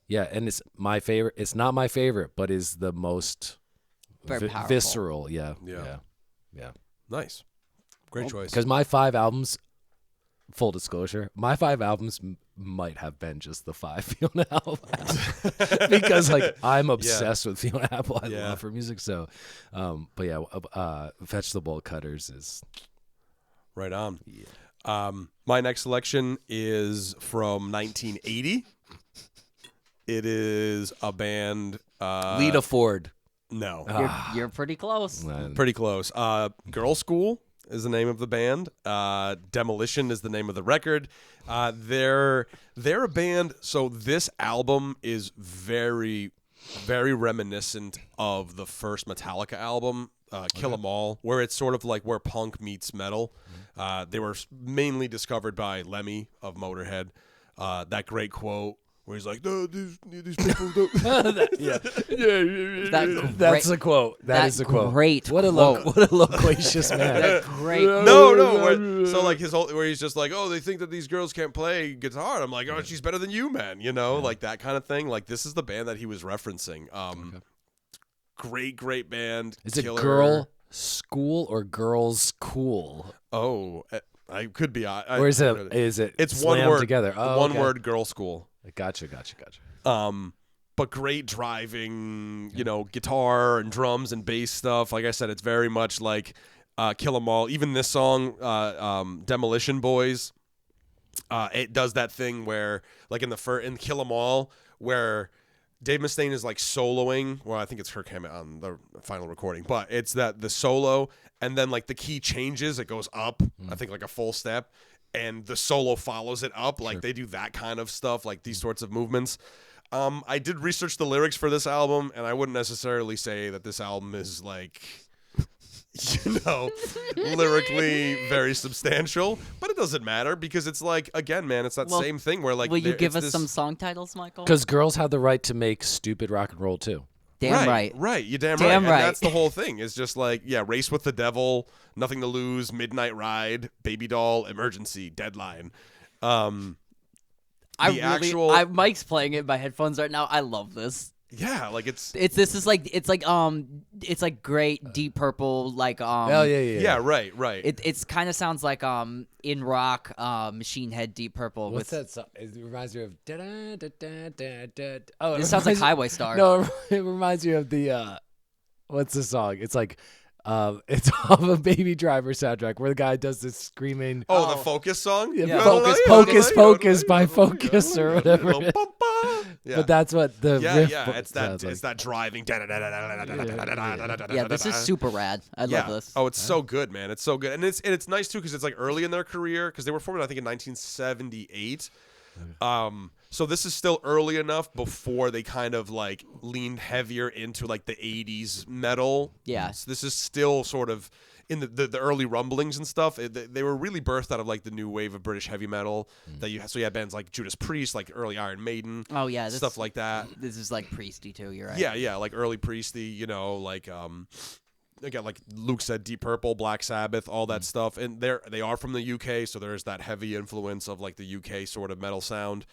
it's my favorite. It's not my favorite, but is the most visceral. Yeah. Nice. Great choice. Because my 5 albums, full disclosure, my 5 albums might have been just the 5 Fiona Apple albums. Because like I'm obsessed with Fiona Apple. I love her music. So, Fetch the Bolt Cutters is right on. Yeah. My next selection is from 1980. It is a band. Lita Ford. No. You're pretty close. Pretty close. Girl School is the name of the band. Demolition is the name of the record. They're a band. So this album is very, very reminiscent of the first Metallica album, Kill 'Em All, where it's sort of like where punk meets metal. They were mainly discovered by Lemmy of Motorhead. That great quote where he's like, "No, these people don't." That's a quote. That is a quote. Great. What a loquacious man. That great. No. So like where he's just like, "Oh, they think that these girls can't play guitar." I'm like, "Oh, she's better than you, man." Like that kind of thing. Like this is the band that he was referencing. Great band. Is it Girl School or Girls Cool? Oh, I could be. Or is it? It's one one word together. Oh, one word. Girl School. Gotcha. But great driving, guitar and drums and bass stuff. Like I said, it's very much like Kill 'Em All. Even this song, Demolition Boys, it does that thing where, like in Kill 'Em All, where Dave Mustaine is like soloing. Well, I think it's Kirk Hammett on the final recording, but it's that the solo, and then like the key changes, it goes up. I think like a full step. And the solo follows it up. Like they do that kind of stuff, like these sorts of movements. I did research the lyrics for this album, and I wouldn't necessarily say that this album is like, lyrically very substantial. But it doesn't matter because it's like, again, man, it's that same thing where like. Will you give us some song titles, Michael? Because girls have the right to make stupid rock and roll too. Damn right. Right. You damn right. And that's the whole thing. It's just like, Race with the Devil, Nothing to Lose, Midnight Ride, Baby Doll, Emergency, Deadline. Mike's playing it in my headphones right now. I love this. Yeah, like it's like great Deep Purple, like yeah, right. It's kind of sounds like in rock Machine Head Deep Purple. What's that song? It reminds me of it sounds like Highway Star. No, it reminds me of the what's the song? It's like It's off of Baby Driver soundtrack where the guy does this screaming. Oh, the Focus song? Yeah. Focus, Focus, Focus by Focus or whatever. Yeah. But that's what the riff it's that sounds like. it's that driving. Yeah, this is super rad. I love this. Oh, it's so good, man. It's so good, and it's nice too because it's like early in their career because they were formed I think in 1978. So this is still early enough before they kind of like leaned heavier into like the 80s metal. Yeah. So this is still sort of in the early rumblings and stuff. They were really birthed out of like the new wave of British heavy metal that you had bands like Judas Priest, like early Iron Maiden. Oh yeah, stuff like that. This is like Priesty too. You're right. Yeah, like early Priesty. Like again, like Luke said, Deep Purple, Black Sabbath, all that stuff, and they are from the UK, so there's that heavy influence of like the UK sort of metal sound.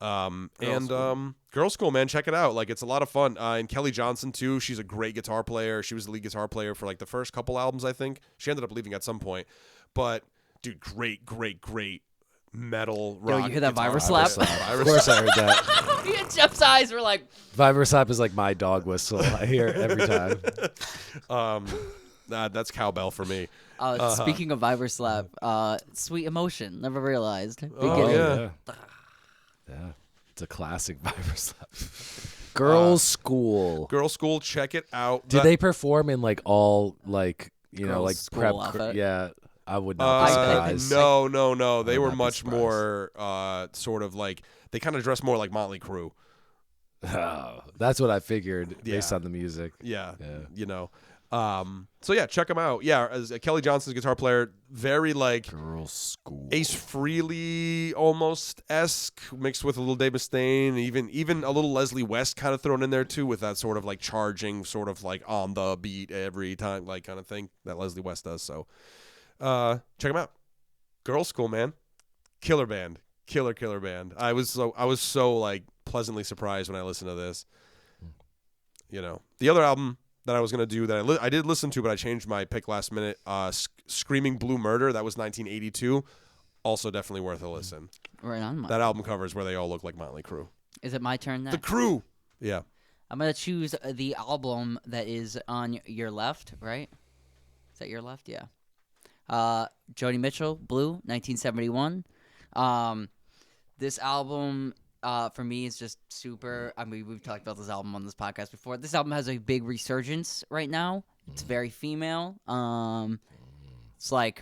Girl School, man, check it out. Like it's a lot of fun. And Kelly Johnson too. She's a great guitar player. She was the lead guitar player for like the first couple albums, I think. She ended up leaving at some point, but dude, great metal rock. Yo, you hear that guitar. Vibra slap? Of course I heard that. Me and Jeff's eyes were like. Vibra slap is like my dog whistle. I hear it every time. That's cowbell for me. Speaking of Vibra slap, Sweet Emotion. Never realized. Oh, Beginning. Yeah, it's a classic Vibra slap. Girls School. Girl School, check it out. Did they perform in like all like Girls' like school prep? outfit? Yeah, I would not be surprised. No. They would were not be much surprised. more sort of like they kind of dressed more like Motley Crue. Oh, that's what I figured based Yeah. on the music. Yeah. Yeah. So yeah, check them out. Yeah, as Kelly Johnson's guitar player, very like Girls School. Ace Frehley almost esque, mixed with a little Dave Mustaine, even a little Leslie West kind of thrown in there too, with that sort of like charging, sort of like on the beat every time, like kind of thing that Leslie West does. So, check them out. Girl School, man, killer band, killer band. I was so like pleasantly surprised when I listened to this. The other album that I was going to do that I did listen to, but I changed my pick last minute. Screaming Blue Murder, that was 1982. Also definitely worth a listen. Right on. That album covers where they all look like Motley Crue. Is it my turn now? The Crew. Yeah. I'm going to choose the album that is on your left, right? Is that your left? Yeah. Joni Mitchell, Blue, 1971. This album... for me, it's just super. I mean, we've talked about this album on this podcast before. This album has a big resurgence right now. It's very female. It's like,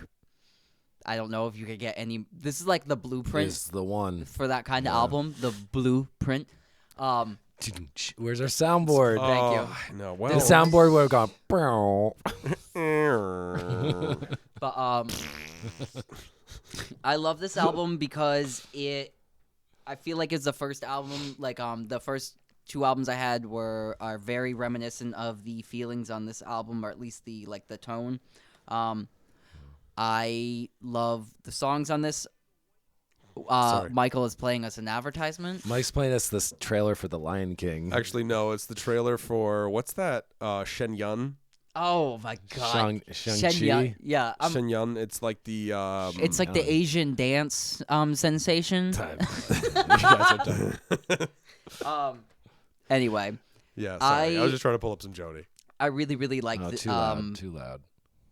I don't know if you could get any. This is like the blueprint Is the one. for that kind of album. The blueprint. Where's our soundboard? Thank you. I know. The Well, soundboard would have gone. But I love this album because I feel like it's the first album. Like the first two albums I had are very reminiscent of the feelings on this album, or at least the tone. I love the songs on this. Michael is playing us an advertisement. Mike's playing us this trailer for The Lion King. Actually, no. It's the trailer for what's that? Shen Yun. Oh my god, Shang-Chi. Yeah, Shen Yun. It's like the. it's like the Asian dance sensation. Anyway, Yeah. Sorry. I was just trying to pull up some Jody. I really like Too loud.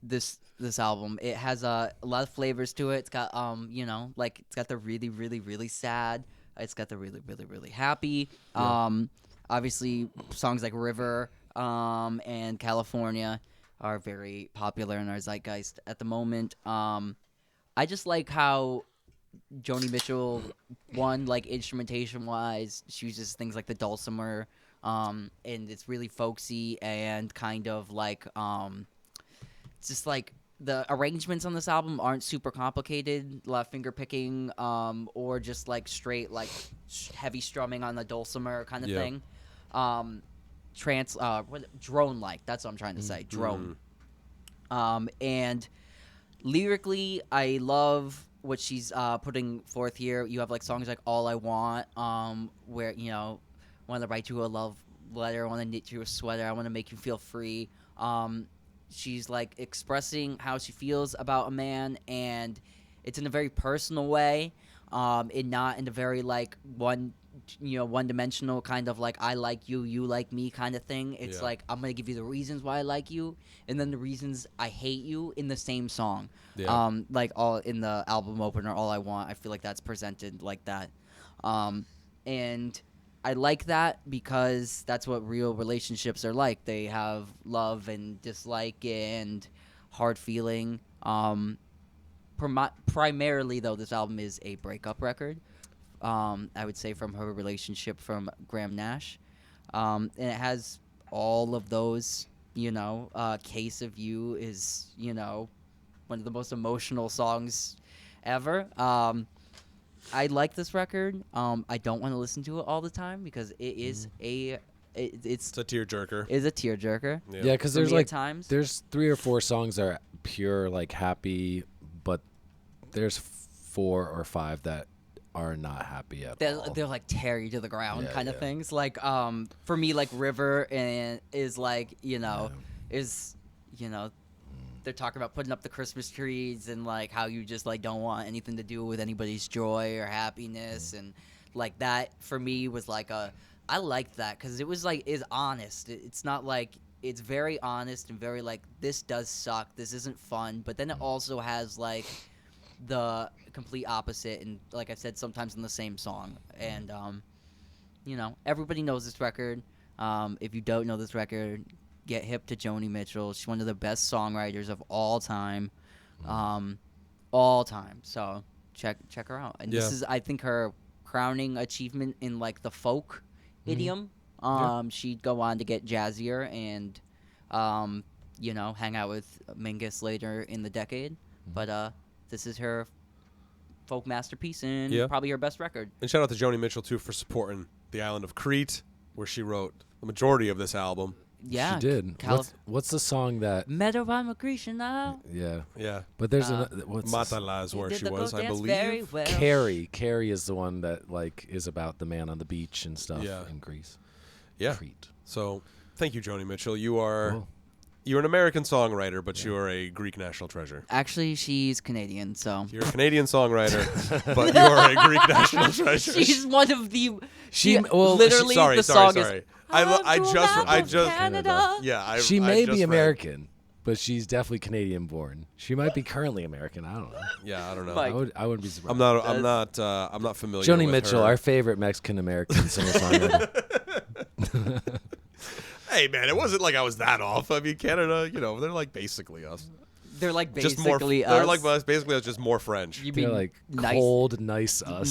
this album. It has a lot of flavors to it. It's got it's got the really sad. It's got the really happy. Obviously songs like River and California are very popular in our zeitgeist at the moment. I just like how Joni Mitchell, like instrumentation wise, she uses things like the dulcimer, and it's really folksy and kind of like it's just like the arrangements on this album aren't super complicated, a lot of finger picking, or just like straight like heavy strumming on the dulcimer kind of thing. Drone like, that's what I'm trying to say. Drone. And lyrically, I love what she's putting forth here. You have like songs like All I Want, where want to write you a love letter, I want to knit you a sweater, I want to make you feel free. She's like expressing how she feels about a man, and it's in a very personal way, and not in a very like one one-dimensional kind of like I like you, you like me kind of thing. It's like I'm gonna give you the reasons why I like you, and then the reasons I hate you in the same song. Yeah. Like all in the album opener, All I Want. I feel like that's presented like that, and I like that because that's what real relationships are like. They have love and dislike and hard feeling. Primarily, though, this album is a breakup record. I would say from her relationship from Graham Nash. And it has all of those, Case of You is, one of the most emotional songs ever. I like this record. I don't want to listen to it all the time because it is it's a tearjerker. It's a tearjerker. Yeah, because For there's me at like times. there's 3 or 4 songs that are pure like happy, but there's 4 or 5 that are not happy at all. They're like tear you to the ground Yeah, kind of yeah. things. Like for me, like River and is like they're talking about putting up the Christmas trees and like how you just like don't want anything to do with anybody's joy or happiness and like that for me was like I liked that because it was like is honest. It's not like it's very honest and very like this does suck. This isn't fun. But then it also has like the complete opposite and like I said sometimes in the same song and everybody knows this record. If you don't know this record, get hip to Joni Mitchell. She's one of the best songwriters of all time. So check her out. And this is I think her crowning achievement in like the folk idiom. She'd go on to get jazzier and hang out with Mingus later in the decade. But this is her folk masterpiece and probably her best record. And shout out to Joni Mitchell, too, for supporting the island of Crete, where she wrote the majority of this album. Yeah. She did. What's the song that... Meadow by Krishna. Yeah. Yeah. But there's what's Matala is where she was, I believe. Well. Carrie is the one that like is about the man on the beach and stuff in Greece. Yeah. Crete. So thank you, Joni Mitchell. You're an American songwriter, but you are a Greek national treasure. Actually, she's Canadian, so... You're a Canadian songwriter, but you are a Greek national treasure. She's one of the... Literally, the song is... I just... Canada. Yeah, she may be American, but she's definitely Canadian born. She might be currently American. I don't know. Yeah, I don't know. Mike. I wouldn't be surprised. I'm not familiar Joni with Mitchell, her. our favorite Mexican American singer-songwriter. Hey, man, it wasn't like I was that off. I mean, Canada, they're like basically us. They're like Just basically more, us. They're like us, basically us, just more French. You They're mean like nice, cold, nice us.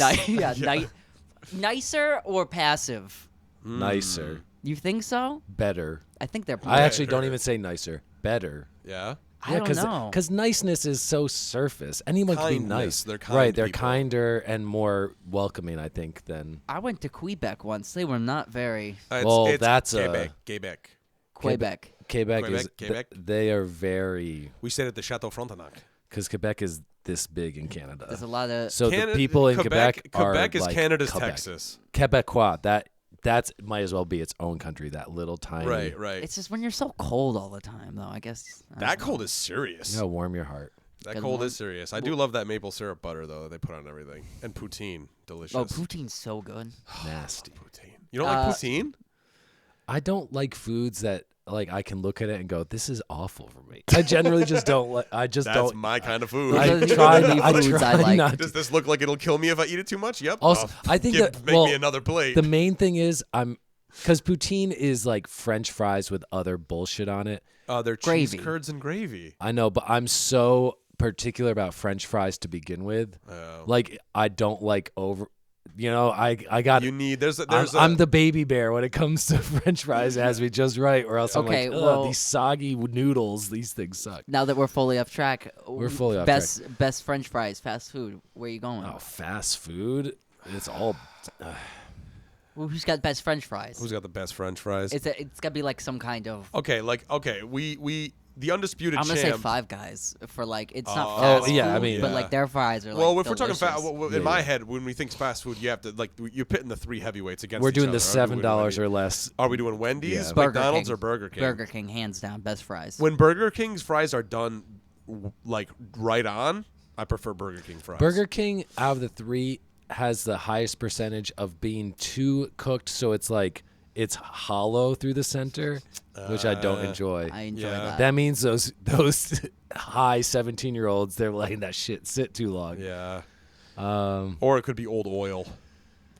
nicer or passive? Nicer. You think so? Better. I think they're... I actually don't even say nicer. Better. Yeah? I don't know. Because niceness is so surface. Anyone can be nice. They're kind right, they're people. kinder and more welcoming, I think, than... I went to Quebec once. They were not very... that's Quebec. Quebec. Quebec. They are very... We stayed at the Chateau Frontenac. Because Quebec is this big in Canada. There's a lot of... So the people in Quebec are Quebec is like Canada's Quebec. Texas. Quebecois. That might as well be its own country, that little tiny... Right. It's just when you're so cold all the time, though, I guess... That cold is serious. You gotta warm your heart. That cold is serious. I do love that maple syrup butter, though, that they put on everything. And poutine. Delicious. Oh, poutine's so good. Nasty. Poutine. You don't like poutine? I don't like foods that like I can look at it and go, "This is awful for me." I generally just don't like. That's my kind of food. I Those try. are the I foods try I like. not. Does this look like it'll kill me if I eat it too much? Yep. Also, I think that make me another plate. The main thing is because poutine is like French fries with other bullshit on it. They're Gravy. cheese curds and gravy. I know, but I'm so particular about French fries to begin with. Oh. Like I don't like over. I got. You need I'm the baby bear when it comes to French fries. It has to be just right, or else Okay, I'm like, well- these soggy noodles. These things suck. Now that we're fully off track, We're fully off best French fries, fast food. Where you going? Oh, fast food. It's all. Who's got best French fries? Who's got the best French fries? It's got to be like some kind of... We the undisputed I'm going champ. to say Five Guys for like, it's not Oh, fast yeah, food, I mean- but like their fries are like Well, if we're talking delicious. in my head, when we think fast food, you have to you're pitting the three heavyweights against. We're each doing other. the $7 or less. Are we doing Wendy's, Yeah. Burger McDonald's, King. or Burger King? Burger King, hands down, best fries. When Burger King's fries are done, like right on, I prefer Burger King fries. Burger King out of the three has the highest percentage of being too cooked, so it's like it's hollow through the center, which I don't enjoy. I enjoy Yeah. that. That means those high 17-year-olds, they're letting that shit sit too long. Yeah. Um, Or it could be Old Oil.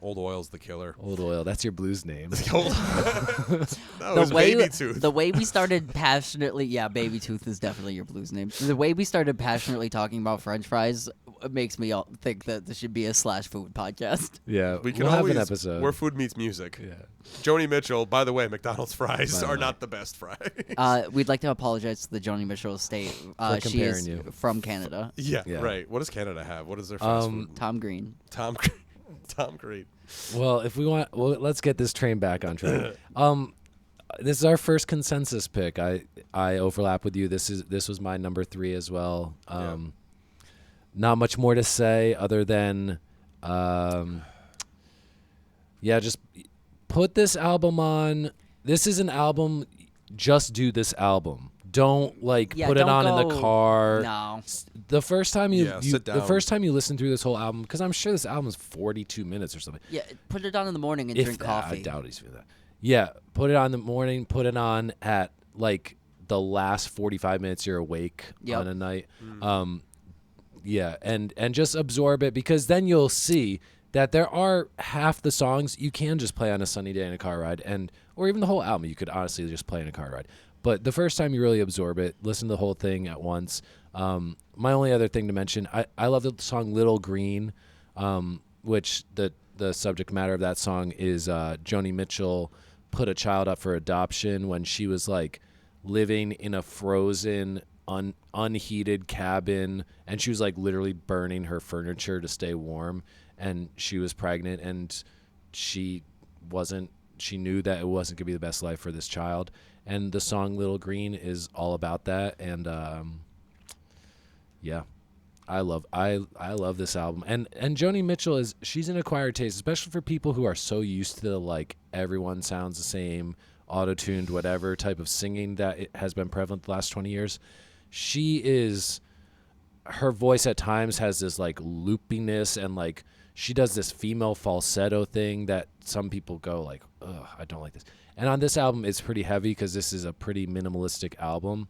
Old Oil's the killer. Old Oil, that's your blues name. No, it was Baby Tooth. The way we started passionately, Baby Tooth is definitely your blues name. The way we started passionately talking about French fries makes me think that this should be a /food podcast. Yeah, We can we'll always, have an episode. where food meets music. Yeah. Joni Mitchell, by the way, McDonald's fries By the are way. not the best fries. We'd like to apologize to the Joni Mitchell estate. For She is comparing you. from Canada. Yeah, Yeah. right. What does Canada have? What is their fast food? Tom Green. Tom Green. Well, if we want, let's get this train back on track. This is our first consensus pick. I overlap with you. This was my number 3 as well. Not much more to say other than, just put this album on. This is an album. Just do this album. Don't put it don't on in the go- car. No. The first time you sit the down. first time you listen through this whole album, because I'm sure this album is 42 minutes or something. Yeah, put it on in the morning and If drink that, coffee. I doubt he's doing that. Yeah, put it on in the morning. Put it on at the last 45 minutes you're awake Yep. on a night. And just absorb it, because then you'll see that there are half the songs you can just play on a sunny day in a car ride, or even the whole album you could honestly just play in a car ride. But the first time you really absorb it, listen to the whole thing at once. My only other thing to mention, I love the song Little Green, which the subject matter of that song is Joni Mitchell put a child up for adoption when she was living in a frozen, unheated cabin, and she was literally burning her furniture to stay warm, and she was pregnant, and she knew that it wasn't going to be the best life for this child. And the song Little Green is all about that. And I love this album. And Joni Mitchell she's an acquired taste, especially for people who are so used to the everyone sounds the same, auto-tuned, whatever type of singing that it has been prevalent the last 20 years. Her voice at times has this loopiness, and she does this female falsetto thing that some people go ugh, I don't like this. And on this album, it's pretty heavy because this is a pretty minimalistic album,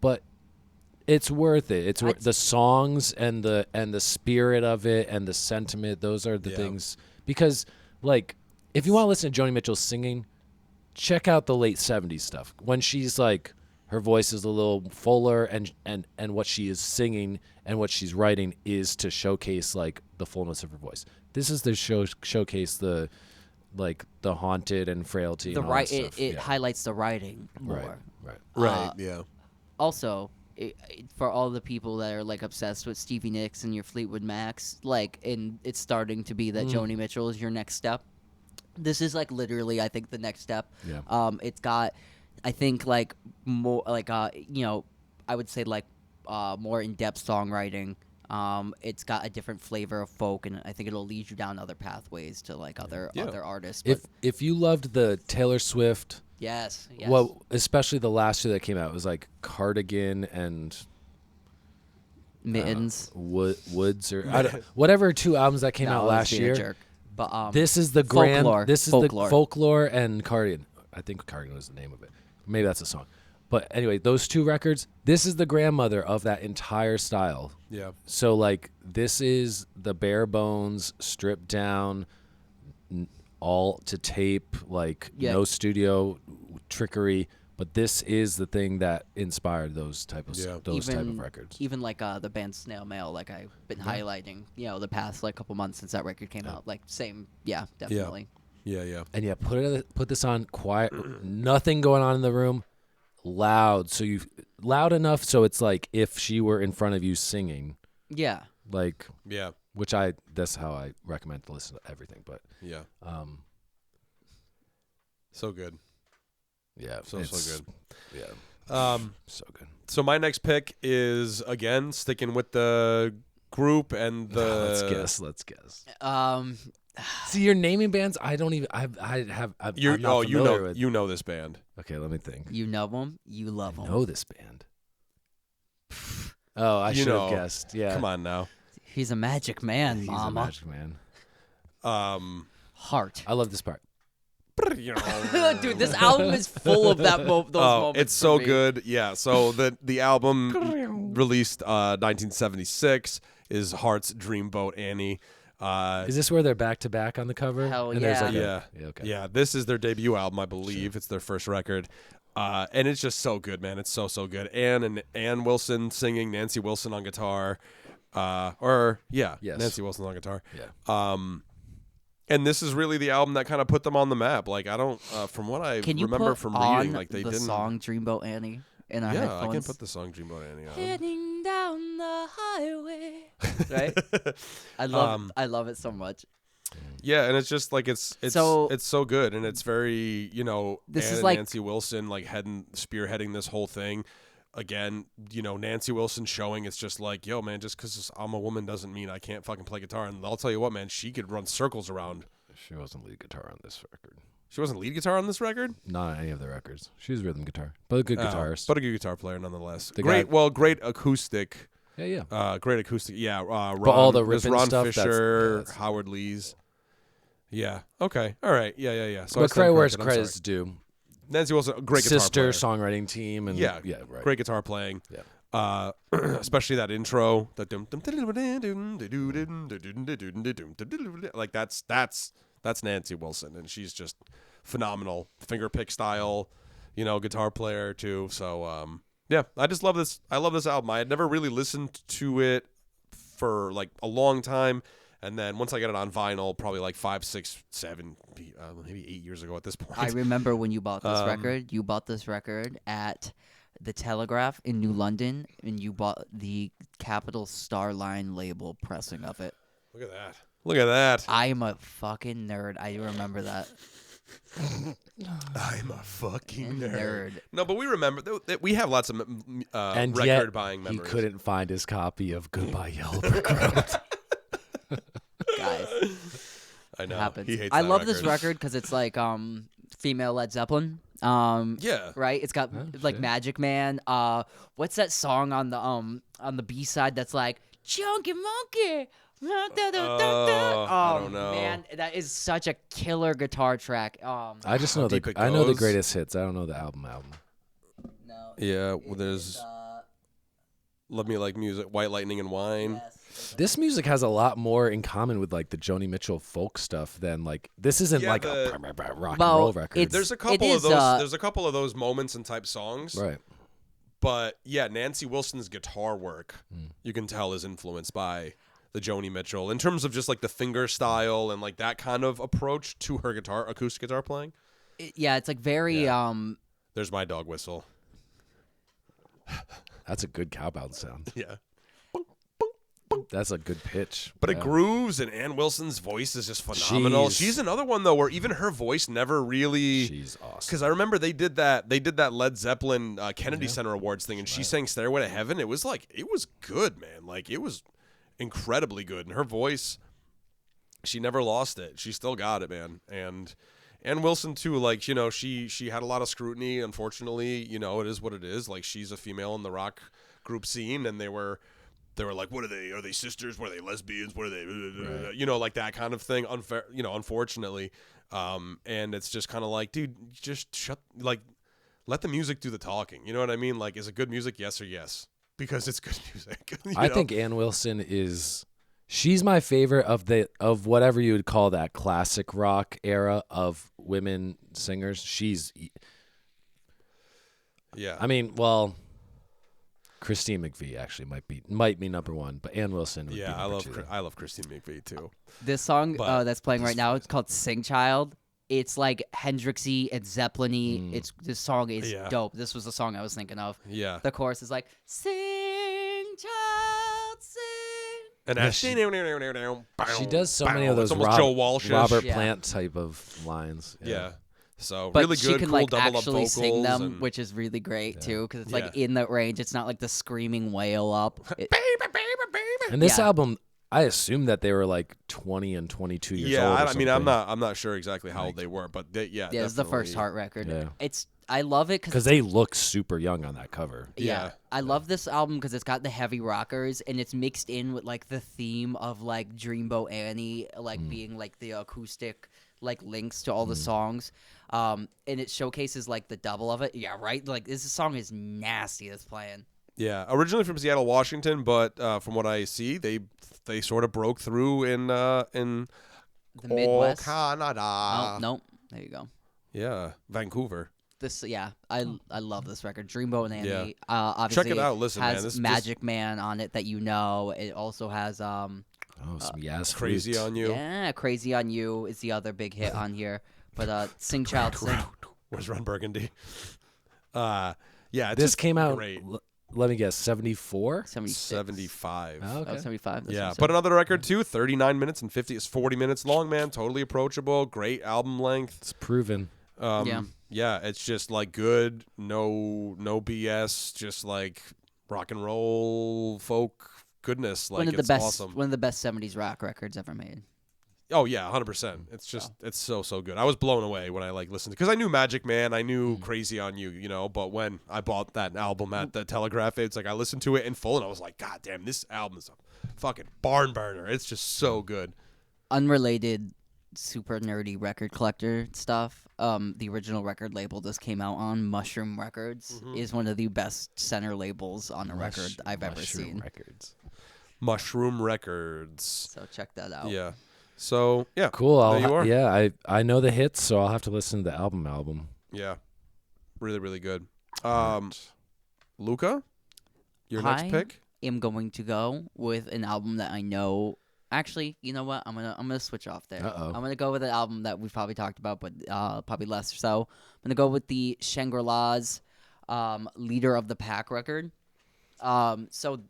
but it's worth it. It's the songs and the spirit of it and the sentiment. Those are the things, because if you want to listen to Joni Mitchell singing, check out the late 70s stuff when she's her voice is a little fuller, and what she is singing and what she's writing is to showcase the fullness of her voice. This is to showcase the haunted and frailty. The and all that it stuff. it highlights the writing more. Right, yeah. Also, for all the people that are obsessed with Stevie Nicks and your Fleetwood Macs, and it's starting to be that Joni Mitchell is your next step. This is literally, I think, the next step. Yeah. It's got, I think, more I would say more in-depth songwriting. It's got a different flavor of folk, and I think it'll lead you down other pathways to other artists. But If you loved the Taylor Swift, yes. well, especially the last two that came out, it was Cardigan and Mittens. Woods or whatever 2 albums that came No, out I was last being a year. jerk. But This is the Folklore. This is Folklore. the Folklore and Cardigan. I think Cardigan was the name of it. Maybe that's a song. But anyway, those 2 records. This is the grandmother of that entire style. Yeah. So this is the bare bones, stripped down, all to tape, no studio trickery. But this is the thing that inspired those type of records. Even the band Snail Mail, I've been highlighting, the past couple months since that record came out. Same, definitely. Yeah. And put this on quiet, nothing going on in the room, loud. So loud enough so it's if she were in front of you singing. Yeah. Yeah. Which that's how I recommend to listen to everything. But Yeah. So good. yeah, So good. Yeah, so good. So my next pick is again sticking with the group and the. Let's guess. See, you're naming bands. I don't even. I'm not familiar with. You know this band. Okay, let me think. You know them. You love them. I know this band. Oh, I should have guessed. Yeah, Come on now. He's a magic man, he's Mama. a magic man. Heart. I love this part. Dude, this album is full of those moments. It's so good. Yeah. So the album released 1976 is Heart's Dreamboat Annie. Is this where they're back to back on the cover? Hell and yeah. There's like Yeah. okay. Yeah. This is their debut album, I believe. It's their first record. And it's just so good, man. It's so good. Ann Wilson singing, Nancy Wilson on guitar. Yes. Nancy Wilson on guitar. Yeah. And this is really the album that kind of put them on the map. Like I don't, from what I Can you remember put from on reading, like they the didn't. song Dreamboat Annie in our headphones? I can put the song Dreamboat Annie on. Heading down the highway. Right? I love it so much. Yeah, and it's just like it's so good, and it's very This Ann is and like Nancy Wilson like spearheading this whole thing. Again, Nancy Wilson showing it's just like, yo, man, just because I'm a woman doesn't mean I can't fucking play guitar. And I'll tell you what, man, she could run circles around. She wasn't lead guitar on this record. She wasn't lead guitar on this record? Not on any of the records. She was rhythm guitar, but a good guitarist. But a good guitar player nonetheless. The great acoustic. Yeah. Great acoustic. Yeah. Ron, but all the there's ripping Ron stuff. Fisher, Howard Lees. Yeah. Okay. All right. Yeah. So but credit where credit's due. Nancy Wilson, great guitar Sister player. songwriting team, and right. Great guitar playing. Yeah. Especially that intro. Like that's Nancy Wilson, and she's just phenomenal. Fingerpick style, guitar player too. So yeah, I just love this. I love this album. I had never really listened to it for like a long time. And then once I got it on vinyl, probably like 5, 6, 7, maybe 8 years ago at this point. I remember when you bought this record. You bought this record at the Telegraph in New London, and you bought the Capital Starline label pressing of it. Look at that. Look at that. I am a fucking nerd. I remember that. I'm a fucking nerd. No, but we remember that we have lots of and record yet buying memories. He couldn't find his copy of Goodbye Yellow Brick Road. Guys, I know. happens. He hates I that love this record because it's like female Led Zeppelin. Yeah. Right. It's got like shit. Magic Man. What's that song on the B side that's like Chunky Monkey? I don't know. Man, that is such a killer guitar track. I just know I know the greatest hits. I don't know the album. No. Yeah. Well, there's Love Me Like Music, White Lightning and Wine. Yes. This music has a lot more in common with like the Joni Mitchell folk stuff than like this isn't like a rock and roll record. There's a couple of those. There's a couple of those moments and type songs. Right. But yeah, Nancy Wilson's guitar work, you can tell, is influenced by the Joni Mitchell in terms of just like the finger style and like that kind of approach to her acoustic guitar playing. It's like very There's my dog whistle. That's a good cowbell sound. Yeah. That's a good pitch. But it grooves, and Ann Wilson's voice is just phenomenal. She's another one though, where even her voice never really. She's awesome. Because I remember they did that Led Zeppelin Kennedy Center Awards thing, and she sang "Stairway to Heaven." It was good, man. Like it was incredibly good, and her voice, she never lost it. She still got it, man. And Ann Wilson too, like she had a lot of scrutiny. Unfortunately, it is what it is. Like she's a female in the rock group scene, and they were like, what are they? Are they sisters? What are they, lesbians? What are they? Right. Like that kind of thing. Unfair, unfortunately. And it's just kind of like, dude, just let the music do the talking. You know what I mean? Like, is it good music? Yes or yes? Because it's good music. I think Ann Wilson she's my favorite of whatever you would call that classic rock era of women singers. Yeah. I mean, well, Christine McVie actually might be number one, but Ann Wilson would be number two. I love Christine McVie too. This song that's playing right now, it's called "Sing Child." It's like Hendrixy, it's Zeppelin-y. This song is dope. This was the song I was thinking of. Yeah. The chorus is like, "Sing, child, sing." And she does so many of those Joe Walsh-ish. Robert Plant type of lines. Yeah. So but really she good, can cool like double actually up vocals sing them, which is really great too, because it's like in that range. It's not like the screaming wail up. And this album, I assume that they were like 20 and 22 years old. Yeah, I mean, I'm not sure exactly how old they were, but Yeah, it's the first Heart record. Yeah. I love it because they look super young on that cover. Yeah, I love this album because it's got the heavy rockers and it's mixed in with like the theme of like Dreamboat Annie, like being like the acoustic like links to all the songs, and it showcases like the double of it. Yeah, right. Like this song is nasty. That's playing. Yeah, originally from Seattle, Washington, but from what I see, they sort of broke through in The Midwest. Canada. Oh no, there you go. Yeah, Vancouver. I love this record. Dreamboat Annie. Yeah. Obviously Check it out. Listen, has man. This Magic Man on it that you know. It also has some Yas Crazy Fruit. on You. Yeah, Crazy on You is the other big hit on here. But Sing Child Sing. Where's Ron Burgundy? Yeah, it's This just came out. great. Let me guess, 74. 76. 75. Oh, okay. 75. Yeah, but another record too. 39 minutes and 50. It's 40 minutes long, man. Totally approachable. Great album length. It's proven. Yeah, it's just like good, no BS, just like rock and roll folk goodness. Like it's awesome. One of the best 70s rock records ever made. Oh yeah, 100%. It's just it's so good. I was blown away when I like listened because I knew Magic Man, I knew Crazy on You, you know, but when I bought that album at the Telegraph, it's like I listened to it in full and I was like, God damn, this album is a fucking barn burner. It's just so good. Unrelated, super nerdy record collector stuff. The original record label this came out on, Mushroom Records, is one of the best center labels on a record I've ever seen. Mushroom Records. So check that out. Yeah. So yeah, Cool. There you are. Yeah, I know the hits, so I'll have to listen to the album. Yeah, really, really good. Luca, your next I pick? am going to go with an album that I know. Actually, you know what? I'm gonna switch off there. Uh-oh. I'm gonna go with an album that we've probably talked about, but probably less or so. I'm gonna go with the Shangri-La's Leader of the Pack record. So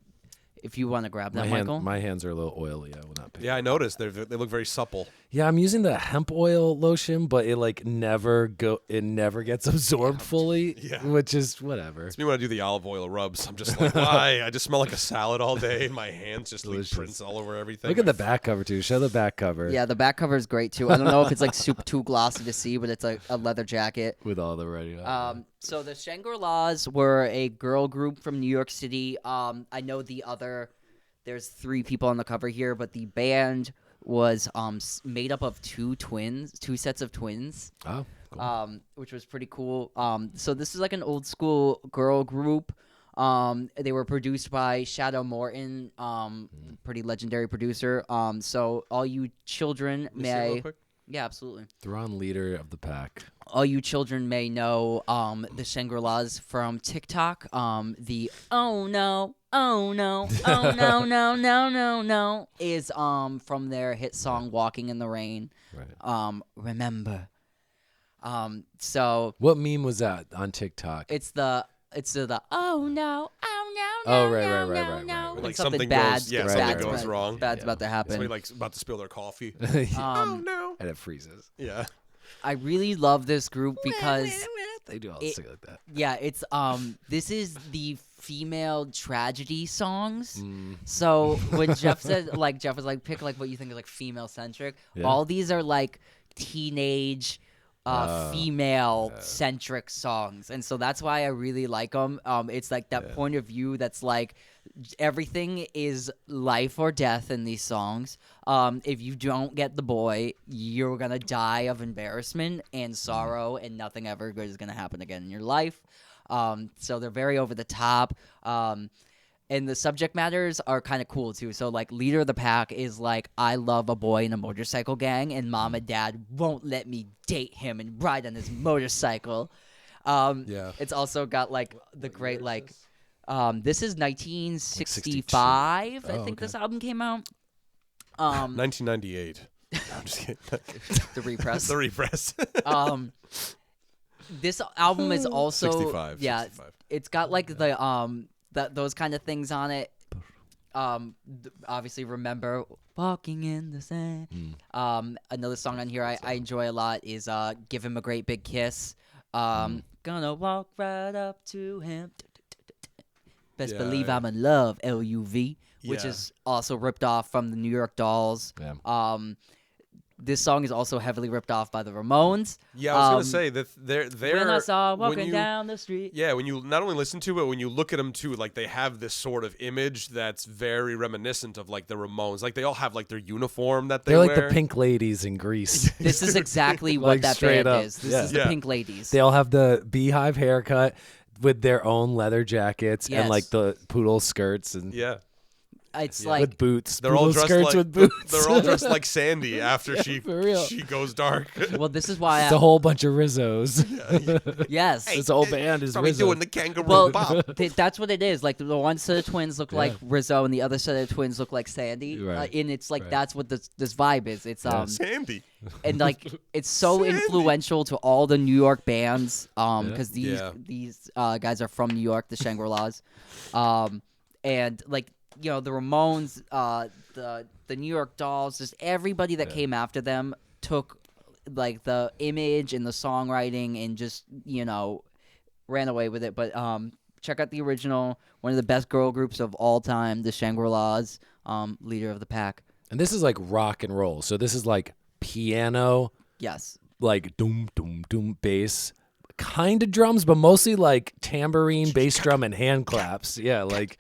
if you want to grab that, Michael. My hands are a little oily. I will not pick. Yeah, I noticed they look very supple. Yeah, I'm using the hemp oil lotion, but it like never gets absorbed fully. Yeah. Which is whatever. It's me when I do the olive oil rubs. I'm just like, why? I just smell like a salad all day, and my hands just leave prints all over everything. Look at the back cover too. Show the back cover. Yeah, the back cover is great too. I don't know if it's like super too glossy to see, but it's like a leather jacket with all the radio. So the Shangri-La's were a girl group from New York City. I know there's 3 people on the cover here, but the band was made up of two sets of twins. Oh, cool. Which was pretty cool. So this is like an old school girl group. They were produced by Shadow Morton, pretty legendary producer. So all you children may... Yeah, absolutely. They're on Leader of the Pack. All you children may know the Shangri-La's from TikTok. The oh no, oh no, oh no, no, no, no, no is from their hit song "Walking in the Rain." Right. Remember. So what meme was that on TikTok? It's the oh no, oh no, oh no, right, no, right, right, no, right, no. right. Like something something bad, goes, yeah, bad's something goes wrong. Bad's about to happen. Somebody like about to spill their coffee. Oh no! And it freezes. Yeah. I really love this group because they do all this like that. Yeah, it's this is the female tragedy songs. So when Jeff said Jeff was like pick like what you think is like female centric, all these are like teenage female centric songs, and so that's why I really like them. It's like that point of view that's like everything is life or death in these songs. If you don't get the boy, you're gonna die of embarrassment and sorrow, and nothing ever good is gonna happen again in your life. So they're very over the top. And the subject matters are kind of cool, too. So, like, Leader of the Pack is like, I love a boy in a motorcycle gang, and mom and dad won't let me date him and ride on his motorcycle. It's also got, like, the great, like, this is 1965, I think this album came out. 1998. I'm just kidding. The repress. The repress. This album is also 65. Yeah, 65. it's got like the those kind of things on it. Obviously, remember Walking in the Sand. Another song on here I enjoy a lot is Give Him a Great Big Kiss. Gonna walk right up to him. Best Believe I'm in Love, LUV, which is also ripped off from the New York Dolls. Yeah. This song is also heavily ripped off by the Ramones. Yeah, I was gonna say that they're When I saw walking down the street. Yeah, when you not only listen to it, when you look at them too, like they have this sort of image that's very reminiscent of like the Ramones. Like they all have like their uniform that They're wear. like the Pink Ladies in Greece. This is exactly what Like, that straight band up. is. This Yeah. is the Pink Ladies. They all have the beehive haircut with their own leather jackets and like the poodle skirts and It's like with boots. They're poodle all dressed skirts like with boots. They're all dressed like Sandy after for real. she goes dark. well, this is why It's a whole bunch of Rizzos. yes. This whole band is Probably Rizzo. doing the kangaroo Well, bop. that's what it is. Like the one set of twins look like Rizzo, and the other set of twins look like Sandy. Right. And it's like that's what this vibe is. It's Sandy. and like it's so influential to all the New York bands. Because these guys are from New York, the Shangri-Las, and like the Ramones, the New York Dolls, just everybody that came after them took like the image and the songwriting and just ran away with it. But check out the original, one of the best girl groups of all time, the Shangri-Las, leader of the pack. And this is like rock and roll. So this is like piano, Yes. like doom, doom, doom, bass, kind of drums, but mostly like tambourine, bass drum, and hand claps. Yeah, like...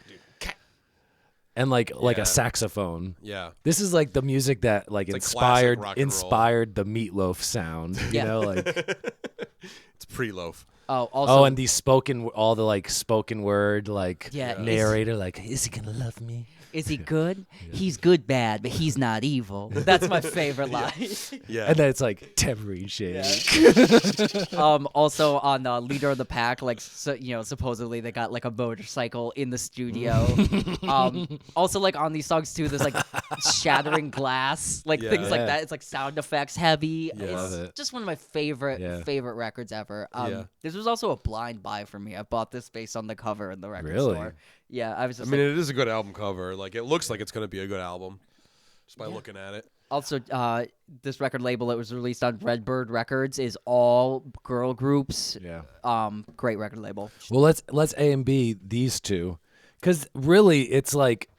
And like a saxophone. Yeah. This is like the music that like It's classic rock and roll. inspired the Meatloaf sound. You know, like It's pre-loaf. Oh, also, and these spoken word like Yeah, narrator like, is he gonna love me? is he good? He's good, bad, but he's not evil. That's my favorite line. Yeah. And then it's like tambourine shake. Also on Leader of the Pack, like supposedly they got like a motorcycle in the studio. Also like on these songs too, there's like shattering glass, like things like that. It's like sound effects heavy. Love It's it. just one of my favorite records ever. This was also a blind buy for me. I bought this based on the cover in the record store. Yeah, I was just. I mean, it is a good album cover. Like, it looks like it's going to be a good album, just by looking at it. Also, this record label that was released on Redbird Records is all girl groups. Yeah. Great record label. Well, let's A and B these two, because really it's like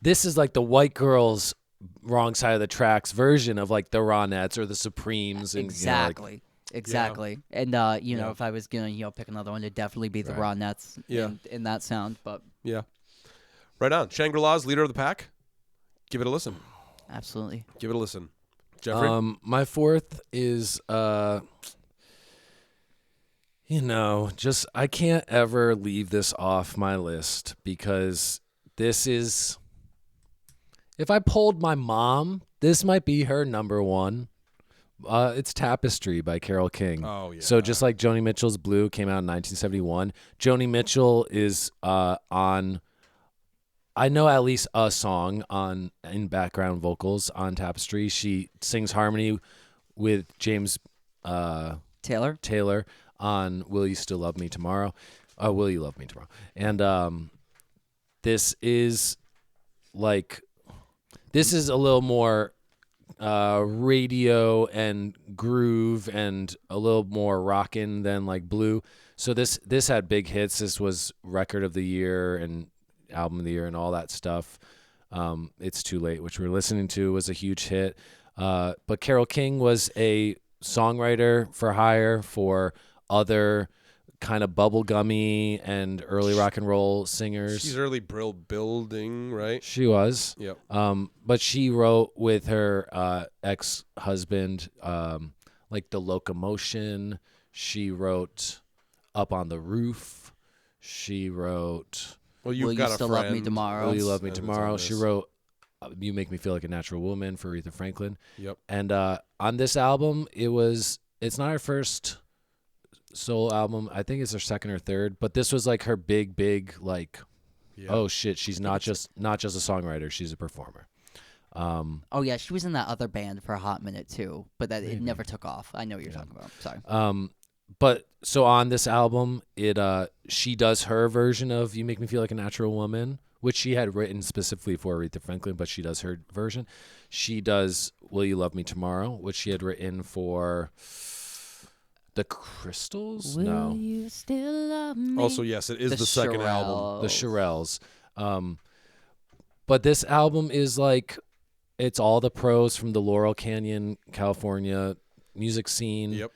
this is like the white girls wrong side of the tracks version of like the Ronettes or the Supremes. And, Exactly. Exactly. And if I was gonna pick another one, it'd definitely be the Ronettes. In that sound, but yeah. Right on. Shangri-La's Leader of the Pack. Give it a listen. absolutely. Give it a listen. Jeffrey? My fourth is just I can't ever leave this off my list because this is, if I polled my mom, this might be her number one. It's Tapestry by Carole King. Oh, yeah. So just like Joni Mitchell's Blue came out in 1971, Joni Mitchell is on, I know at least a song in background vocals on Tapestry. She sings harmony with James Taylor on Will You Still Love Me Tomorrow? Will You Love Me Tomorrow? And this is a little more radio and groove and a little more rockin' than like Blue. So this had big hits. This was record of the year and album of the year and all that stuff. It's Too Late, which we're listening to, was a huge hit. But Carole King was a songwriter for hire for other kind of bubblegummy and early rock and roll singers. She's early Brill Building, right? She was. Yep. But she wrote with her ex-husband, like The Locomotion. She wrote Up on the Roof. She wrote Well, Will You Still Love Me Tomorrow? Will You Love Me And it's Tomorrow? on She this. wrote You Make Me Feel Like a Natural Woman for Aretha Franklin. Yep. And on this album, it's not her first solo album. I think it's her second or third, but this was like her big like, oh shit, she's not just a songwriter, she's a performer. Oh yeah, she was in that other band for a hot minute too, but it never took off. I know what you're talking about. Sorry. But so on this album, she does her version of You Make Me Feel Like a Natural Woman, which she had written specifically for Aretha Franklin, but she does her version. She does Will You Love Me Tomorrow, which she had written for The Crystals? Will No. you still love me? Also, yes, it is the second album. The Shirelles. But this album is like, it's all the pros from the Laurel Canyon, California music scene. Yep.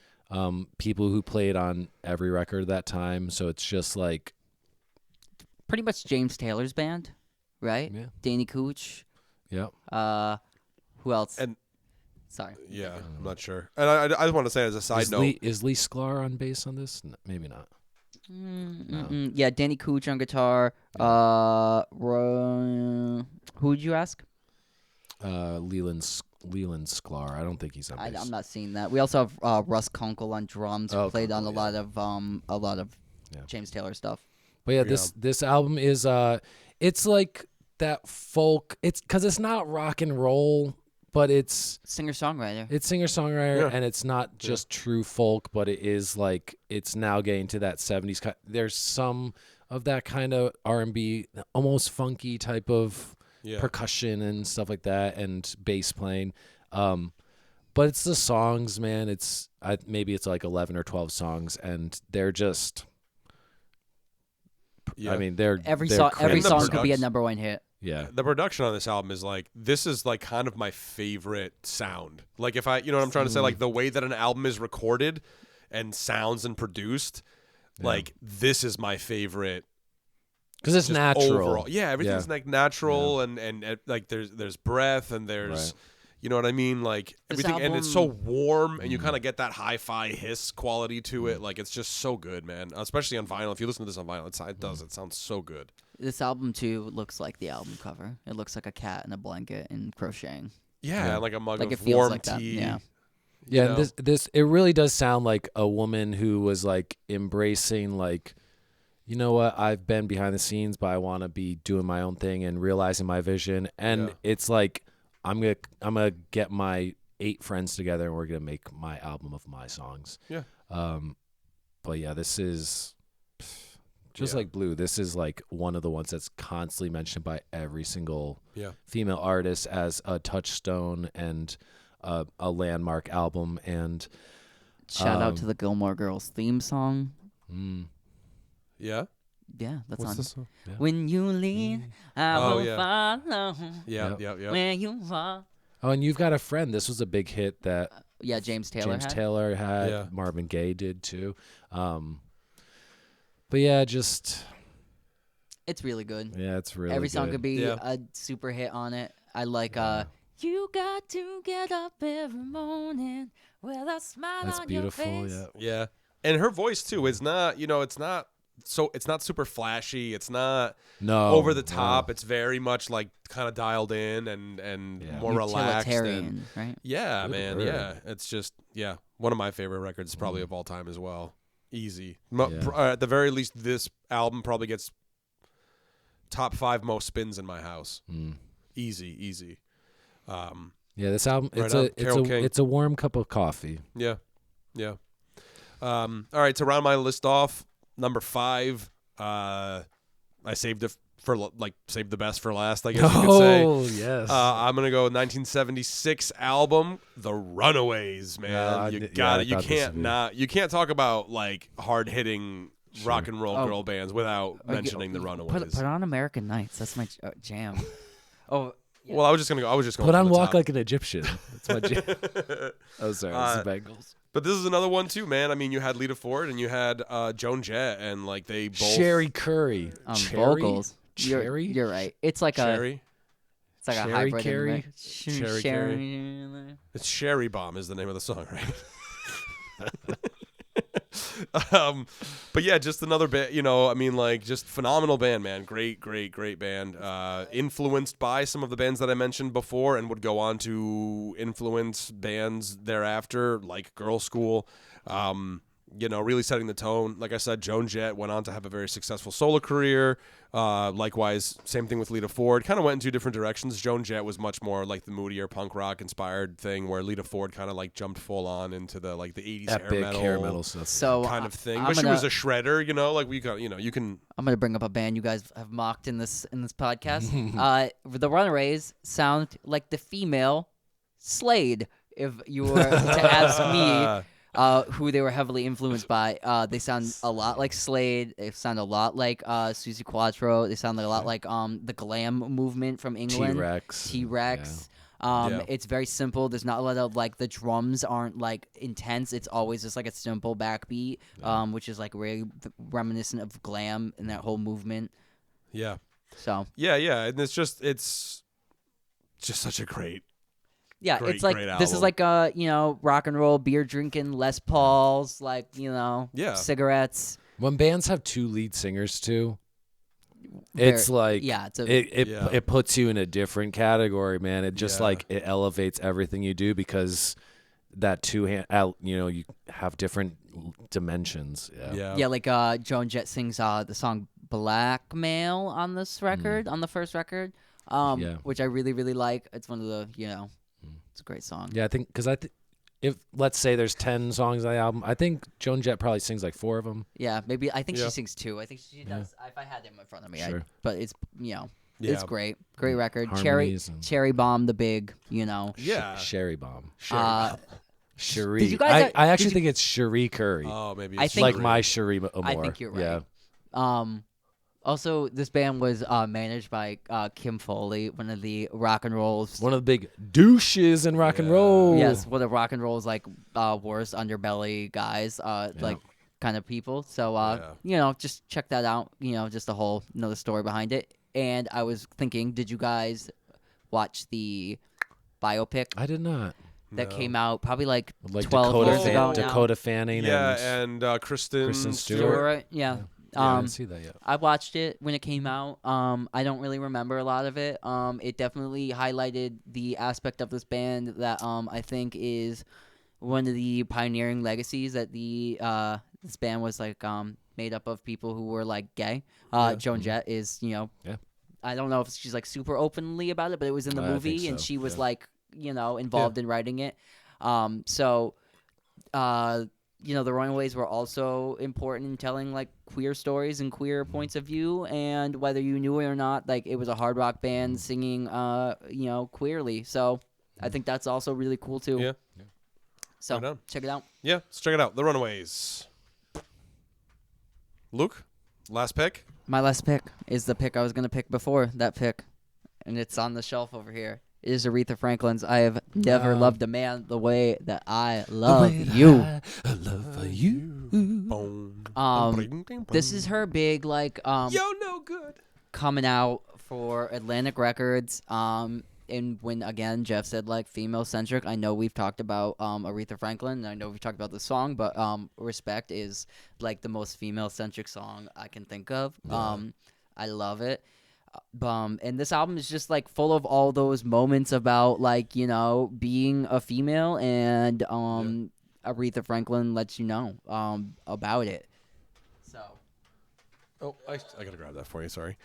People who played on every record that time. So it's just like, Pretty much James Taylor's band, right? Yeah. Danny Cooch. yeah. Who else? And Sorry. yeah, I'm not sure. And I just want to say as a side note, Is Lee Sklar on bass on this? Maybe not. Yeah, Danny Cooch on guitar. Who'd you ask? Leland Sklar. I don't think he's on bass. I'm not seeing that. We also have Russ Kunkel on drums. Who played on a lot of James Taylor stuff. But yeah, this album is it's like that folk. It's because it's not rock and roll, but it's Singer-songwriter. It's singer-songwriter, Yeah. and it's not just true folk, but it is like it's now getting to that 70s. There's some of that kind of R&B, almost funky type of percussion and stuff like that, and bass playing. But it's the songs, man. Maybe it's like 11 or 12 songs, and they're just. Yeah. I mean, every they're song crazy. could be a number one hit. Yeah. the production on this album is like, this is like kind of my favorite sound. Like if you know what I'm trying to say, like the way that an album is recorded and sounds and produced, like this is my favorite. Because it's just natural. Overall. Yeah, everything's like natural and like there's breath and there's you know what I mean? Like everything and it's so warm and you kind of get that hi-fi hiss quality to it. Like it's just so good, man. Especially on vinyl. If you listen to this on vinyl, it sounds so good. This album too looks like the album cover. It looks like a cat in a blanket and crocheting. Yeah, like a mug Like it of feels warm like that, tea. yeah. Yeah, You know? this it really does sound like a woman who was like embracing like, you know what, I've been behind the scenes, but I want to be doing my own thing and realizing my vision. And it's like I'm gonna get my 8 friends together and we're gonna make my album of my songs. Yeah. But yeah, this is just like Blue. This is like one of the ones that's constantly mentioned by every single female artist as a touchstone and a landmark album. And Shout out to the Gilmore Girls theme song. Yeah. Yeah, that's What's on. this song? Yeah. When you leave, I will follow. Yeah. Where you are. Oh, and You've Got a Friend. This was a big hit that Yeah, James Taylor had. Taylor had. Yeah. Marvin Gaye did too. But yeah, just It's really good. yeah, it's really Every song good. could be a super hit on it. I like you got to get up every morning with a smile That's on beautiful. your face. Yeah. Yeah. And her voice too is not, it's not super flashy. It's not over the top. It's very much like kind of dialed in and more relaxed. Utilitarian, right? Yeah, Good man. word. Yeah. It's just, one of my favorite records probably of all time as well. Easy. Yeah. At the very least, this album probably gets top 5 most spins in my house. Easy. Yeah, this album Right on. it's a warm cup of coffee. Yeah. All right, to round my list off, number 5, I saved it saved the best for last, I guess you could say. Oh, yes. I'm gonna go 1976 album, The Runaways, man. Yeah, You yeah, got I it. You thought this can't would be- not. You can't talk about like hard hitting rock and roll girl bands without mentioning The Runaways. Put on American Nights. That's my jam. Oh. Yeah. Well, I was just going Put on from the Walk top. Like an Egyptian. That's my jam. Oh, sorry. It's the Bengals. But this is another one too, man. I mean, you had Lita Ford and you had Joan Jett, and like they both Sherry Curry. Vocals. Cherry? You're right. It's like Cherry. It's like Cherry a hybrid. Carey? Cherry. It's Sherry Bomb is the name of the song, right? But yeah, just another bit, I mean, like, just phenomenal band, man. Great band. Influenced by some of the bands that I mentioned before and would go on to influence bands thereafter, like Girl School. Really setting the tone. Like I said, Joan Jett went on to have a very successful solo career. Likewise, same thing with Lita Ford. Kind of went in 2 different directions. Joan Jett was much more like the moodier punk rock inspired thing, where Lita Ford kind of like jumped full on into the like the 80s Epic hair metal stuff. So kind of thing. But she was a shredder, like we got, you can. I'm gonna bring up a band you guys have mocked in this podcast. The Runaways sound like the female Slade. If you were to ask me. who they were heavily influenced by. They sound a lot like Slade. They sound a lot like Suzi Quatro. They sound like a lot like the glam movement from England. T-Rex. T-Rex. It's very simple. There's not a lot of like the drums aren't like intense. It's always just like a simple backbeat, which is like really reminiscent of glam and that whole movement. Yeah. So. Yeah, and it's just such a great. Yeah, Great, it's like great this is album. like rock and roll, beer drinking, Les Pauls, like cigarettes. When bands have two lead singers too, Very- it's like yeah, it's a it puts you in a different category, man. It just Yeah. like it elevates everything you do because that two hand you have different dimensions. yeah, like Joan Jett sings the song Blackmail on this record, on the first record, which I really really like. It's one of the it's a great song. Yeah, I think because if let's say there's 10 songs on the album, I think Joan Jett probably sings like 4 of them. Yeah, maybe I think Yeah. she sings 2. I think she does. If I had them in front of me, Sure. but it's Yeah. it's great record. Harmonies and- Cherry Bomb, the big Yeah. Sherry Bomb. Did Cherie. you guys- I actually did you- think it's Cherie Curry. Oh, maybe I it's think- like Cherie. my Cherie Amour. I think you're right. Yeah. Also, this band was managed by Kim Foley, one of the rock and roll's. One of the big douches in rock and roll. Yes, one of rock and roll's like worst underbelly guys, like kind of people. So just check that out. Just a whole another story behind it. And I was thinking, did you guys watch the biopic I did not. that came out probably like 12 Dakota, years ago now? Dakota Fanning Yeah, and and Kristen Kristen Stewart. Stewart. Yeah. I didn't see that yet. I watched it when it came out. I don't really remember a lot of it. It definitely highlighted the aspect of this band that I think is one of the pioneering legacies that this band was like made up of people who were like gay. Joan Jett is I don't know if she's like super openly about it, but it was in the I think movie and so, she was yeah. like involved in writing it. The Runaways were also important in telling like queer stories and queer points of view, and whether you knew it or not, like it was a hard rock band singing, queerly. So I think that's also really cool too. Yeah. So Right on. check it out. Yeah, let's check it out. The Runaways. Luke, last pick. My last pick is the pick I was gonna pick before that pick, and it's on the shelf over here. It is Aretha Franklin's "I Have Never Loved a Man the Way That I Love You." I love you. This is her big like Yo, no good. coming out for Atlantic Records. And when again Jeff said like female centric, I know we've talked about Aretha Franklin, and I know we've talked about the song, but "Respect" is like the most female centric song I can think of. I love it. And this album is just like full of all those moments about like being a female, and Aretha Franklin lets you know about it. So Oh, I gotta grab that for you. Sorry.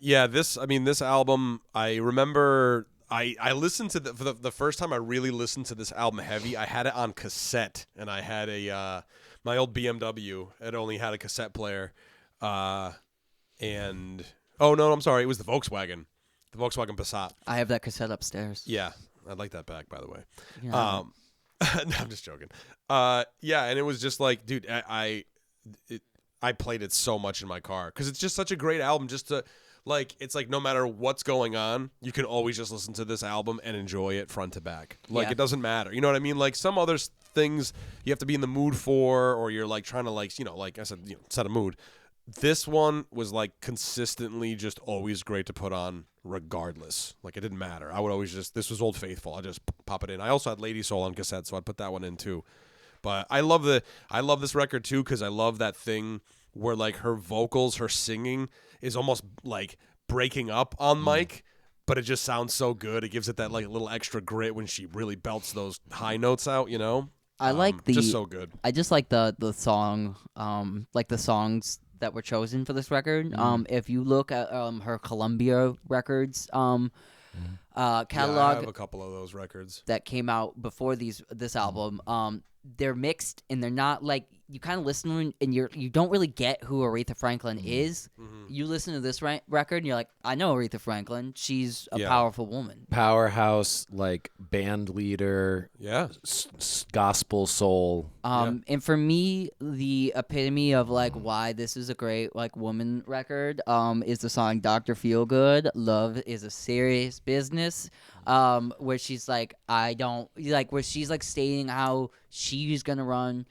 This album. I remember I listened to for the first time. I really listened to this album heavy. I had it on cassette, and I had my old BMW. It only had a cassette player, and. Oh, no, I'm sorry. It was the Volkswagen Passat. I have that cassette upstairs. Yeah. I'd like that back, by the way. Yeah. No, I'm just joking. And it was just like, dude, I played it so much in my car because it's just such a great album just to, like, it's like no matter what's going on, you can always just listen to this album and enjoy it front to back. Like, It doesn't matter. You know what I mean? Like, some other things you have to be in the mood for, or you're, like, trying to, like, like I said, set a mood. This one was like consistently just always great to put on regardless. Like it didn't matter. I would always this was Old Faithful. I'll just pop it in. I also had Lady Soul on cassette, so I'd put that one in too. But I love this record too because I love that thing where like her vocals, her singing is almost like breaking up on mic, but it just sounds so good. It gives it that like little extra grit when she really belts those high notes out, I like just so good. I just like the song, like the songs that were chosen for this record. If you look at her Columbia records, catalog I have a couple of those records. that came out before this album. They're mixed and they're not like you kind of listen and you don't really get who Aretha Franklin is. You listen to this record and you're like, I know Aretha Franklin. She's a powerful woman, powerhouse, like band leader, gospel soul. And for me, the epitome of like why this is a great like woman record is the song "Dr. Feelgood." Love is a serious business. Where she's like, where she's like stating how she's gonna run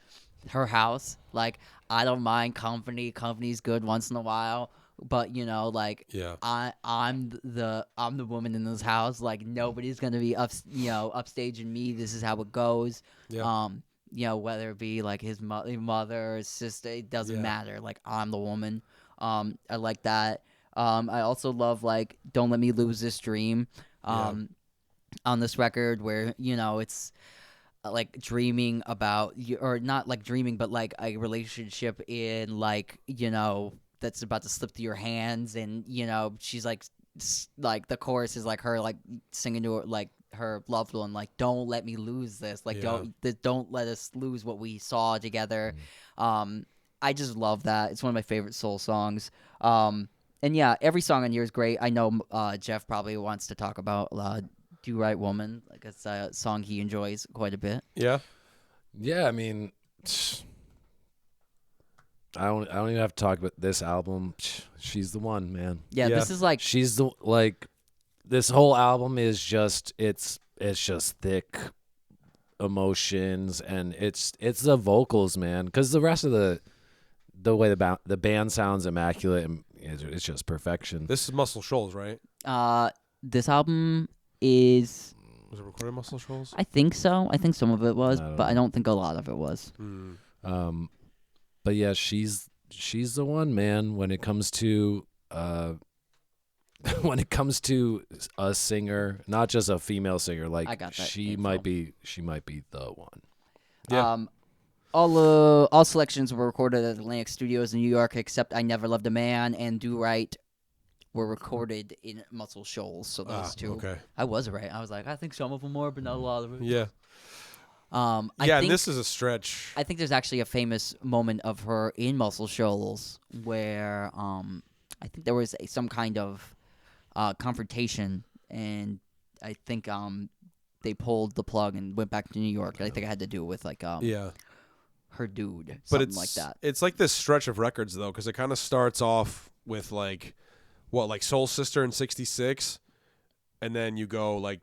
her house. Like, I don't mind company. Company's good once in a while, but I'm the woman in this house. Like, nobody's gonna be upstaging me. This is how it goes. Whether it be like his mother or his sister, it doesn't matter. Like, I'm the woman. I like that. I also love like "Don't Let Me Lose This Dream." On this record, where it's like dreaming about you, or not like dreaming, but like a relationship in like that's about to slip through your hands, and she's like the chorus is like her like singing to her, like her loved one, like, don't let me lose this, like don't let us lose what we saw together. I just love that. It's one of my favorite soul songs. And every song on here is great. I know Jeff probably wants to talk about "Do Right Woman." Like, it's a song he enjoys quite a bit. Yeah. I mean, I don't even have to talk about this album. She's the one, man. Yeah. This is like she's the like. This whole album is just it's just thick emotions, and it's the vocals, man. Because the rest of the way the band sounds immaculate, and it's just perfection. This is Muscle Shoals, right? This album was it recorded Muscle Shoals? I think so. I think some of it was, but I don't think a lot of it was. But yeah, she's the one, man. When it comes to when it comes to a singer, not just a female singer, like I got that she might be the one. Yeah. All selections were recorded at Atlantic Studios in New York, except "I Never Loved a Man" and "Do Right" were recorded in Muscle Shoals. So those two. Okay. I was right. I was like, I think some of them were, but not a lot of them. Yeah. I and think, this is a stretch. I think there's actually a famous moment of her in Muscle Shoals where I think there was some kind of confrontation, and I think they pulled the plug and went back to New York. I think it had to do with like her dude, something like that. It's like this stretch of records though, because it kind of starts off with like Soul Sister in '66, and then you go like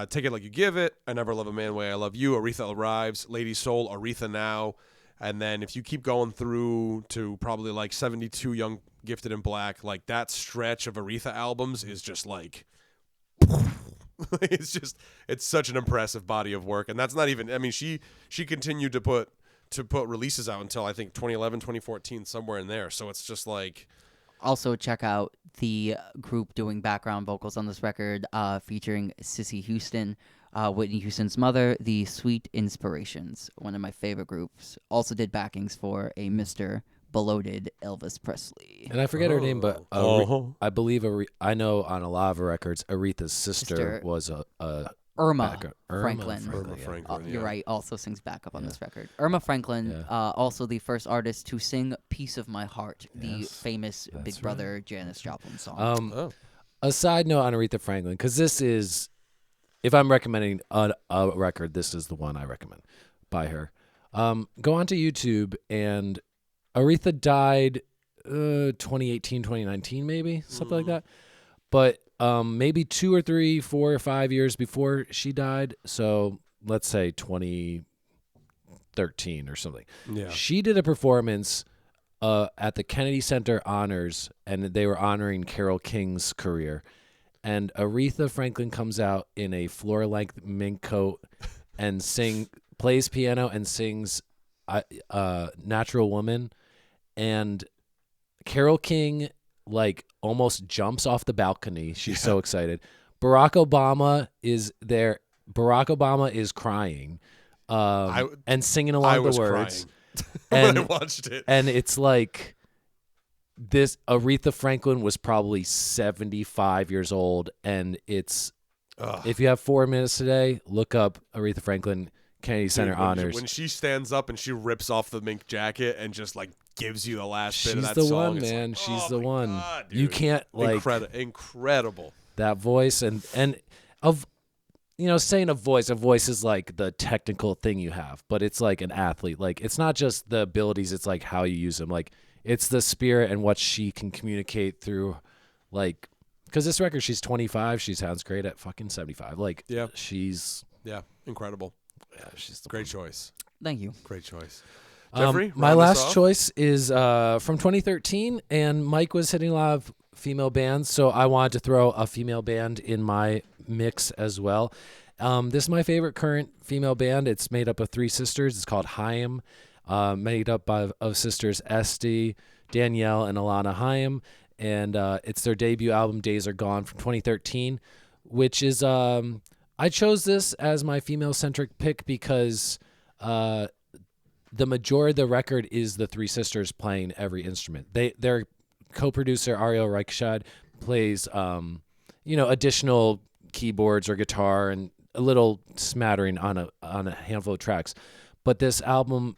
Take It Like You Give It, I Never Love a Man Way I Love You, Aretha Arrives, Lady Soul, Aretha Now, and then if you keep going through to probably like 72, Young, Gifted and Black, like that stretch of Aretha albums is just like it's such an impressive body of work. And that's not even, I mean, she continued to put releases out until I think 2011, 2014, somewhere in there. So it's just like, also check out the group doing background vocals on this record, featuring Sissy Houston, Whitney Houston's mother, the Sweet Inspirations, one of my favorite groups. Also did backings for a Mr. Bloated Elvis Presley. And I forget her name, but I believe I know on a lot of records, Aretha's sister was Irma Franklin. Irma Franklin, You're right. Also sings backup on this record. Irma Franklin, also the first artist to sing "Piece of My Heart," the famous Big Brother Janis Joplin song. A side note on Aretha Franklin, because this is, if I'm recommending a record, this is the one I recommend by her. Go onto YouTube, and Aretha died 2018, 2019, maybe, something like that. But maybe 2 or 3, 4 or 5 years before she died, so let's say 2013 or something. Yeah. She did a performance at the Kennedy Center Honors, and they were honoring Carole King's career. And Aretha Franklin comes out in a floor-length mink coat and plays piano and sings Natural Woman. And Carole King like almost jumps off the balcony. She's so excited. Barack Obama is there. Barack Obama is crying and singing along the words. Crying when I watched it. And it's like, this Aretha Franklin was probably 75 years old, and it's if you have 4 minutes today, look up Aretha Franklin Kennedy Center honors. When she stands up and she rips off the mink jacket and just like gives you the last bit of that She's the song, one, man. like, She's the one. God, you dude. can't like incredible that voice and of saying a voice is like the technical thing you have, but it's like an athlete. Like it's not just the abilities, it's like how you use them. Like it's the spirit and what she can communicate through, like, because this record, she's 25, she sounds great at fucking 75. Like, she's incredible. Yeah, she's the great choice. Thank you. Great choice. Jeffrey, my last choice is from 2013, and Mike was hitting a lot of female bands, so I wanted to throw a female band in my mix as well. This is my favorite current female band. It's made up of 3 sisters. It's called Haim, made up of sisters Esty, Danielle, and Alana Haim, and it's their debut album, Days Are Gone, from 2013, which is I chose this as my female-centric pick because the majority of the record is the 3 sisters playing every instrument. Their co-producer Ariel Reichstad plays additional keyboards or guitar and a little smattering on a handful of tracks. But this album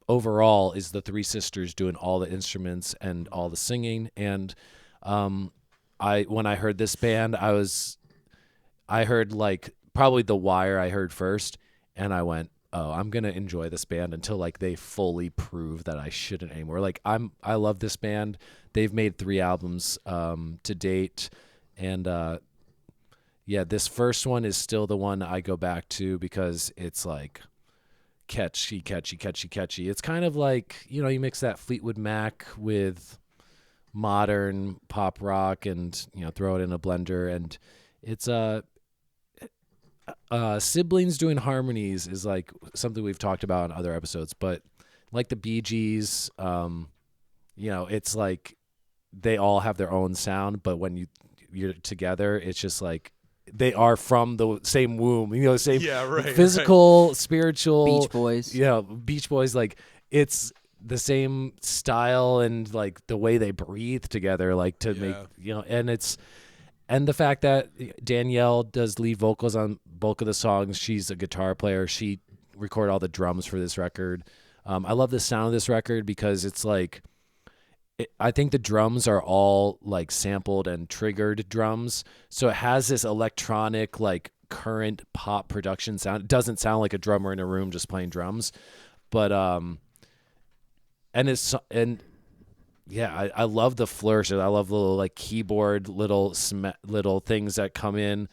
overall is the 3 sisters doing all the instruments and all the singing. And when I heard this band, I heard like probably The Wire I heard first, and I went, oh, I'm gonna enjoy this band until like they fully prove that I shouldn't anymore. Like I love this band. They've made 3 albums to date, and this first one is still the one I go back to because it's like catchy. It's kind of like, you mix that Fleetwood Mac with modern pop rock and throw it in a blender, and it's siblings doing harmonies is like something we've talked about in other episodes, but like the Bee Gees, it's like they all have their own sound, but when you're together, it's just like they are from the same womb, same physical, spiritual. Beach Boys. Yeah, Beach Boys, like it's the same style and like the way they breathe together, like to make, and the fact that Danielle does lead vocals on bulk of the songs. She's a guitar player. She recorded all the drums for this record. I love the sound of this record because it's like, I think the drums are all like sampled and triggered drums. So it has this electronic, like current pop production sound. It doesn't sound like a drummer in a room just playing drums, but, I love the flourishes. I love the little like keyboard, little things that come in.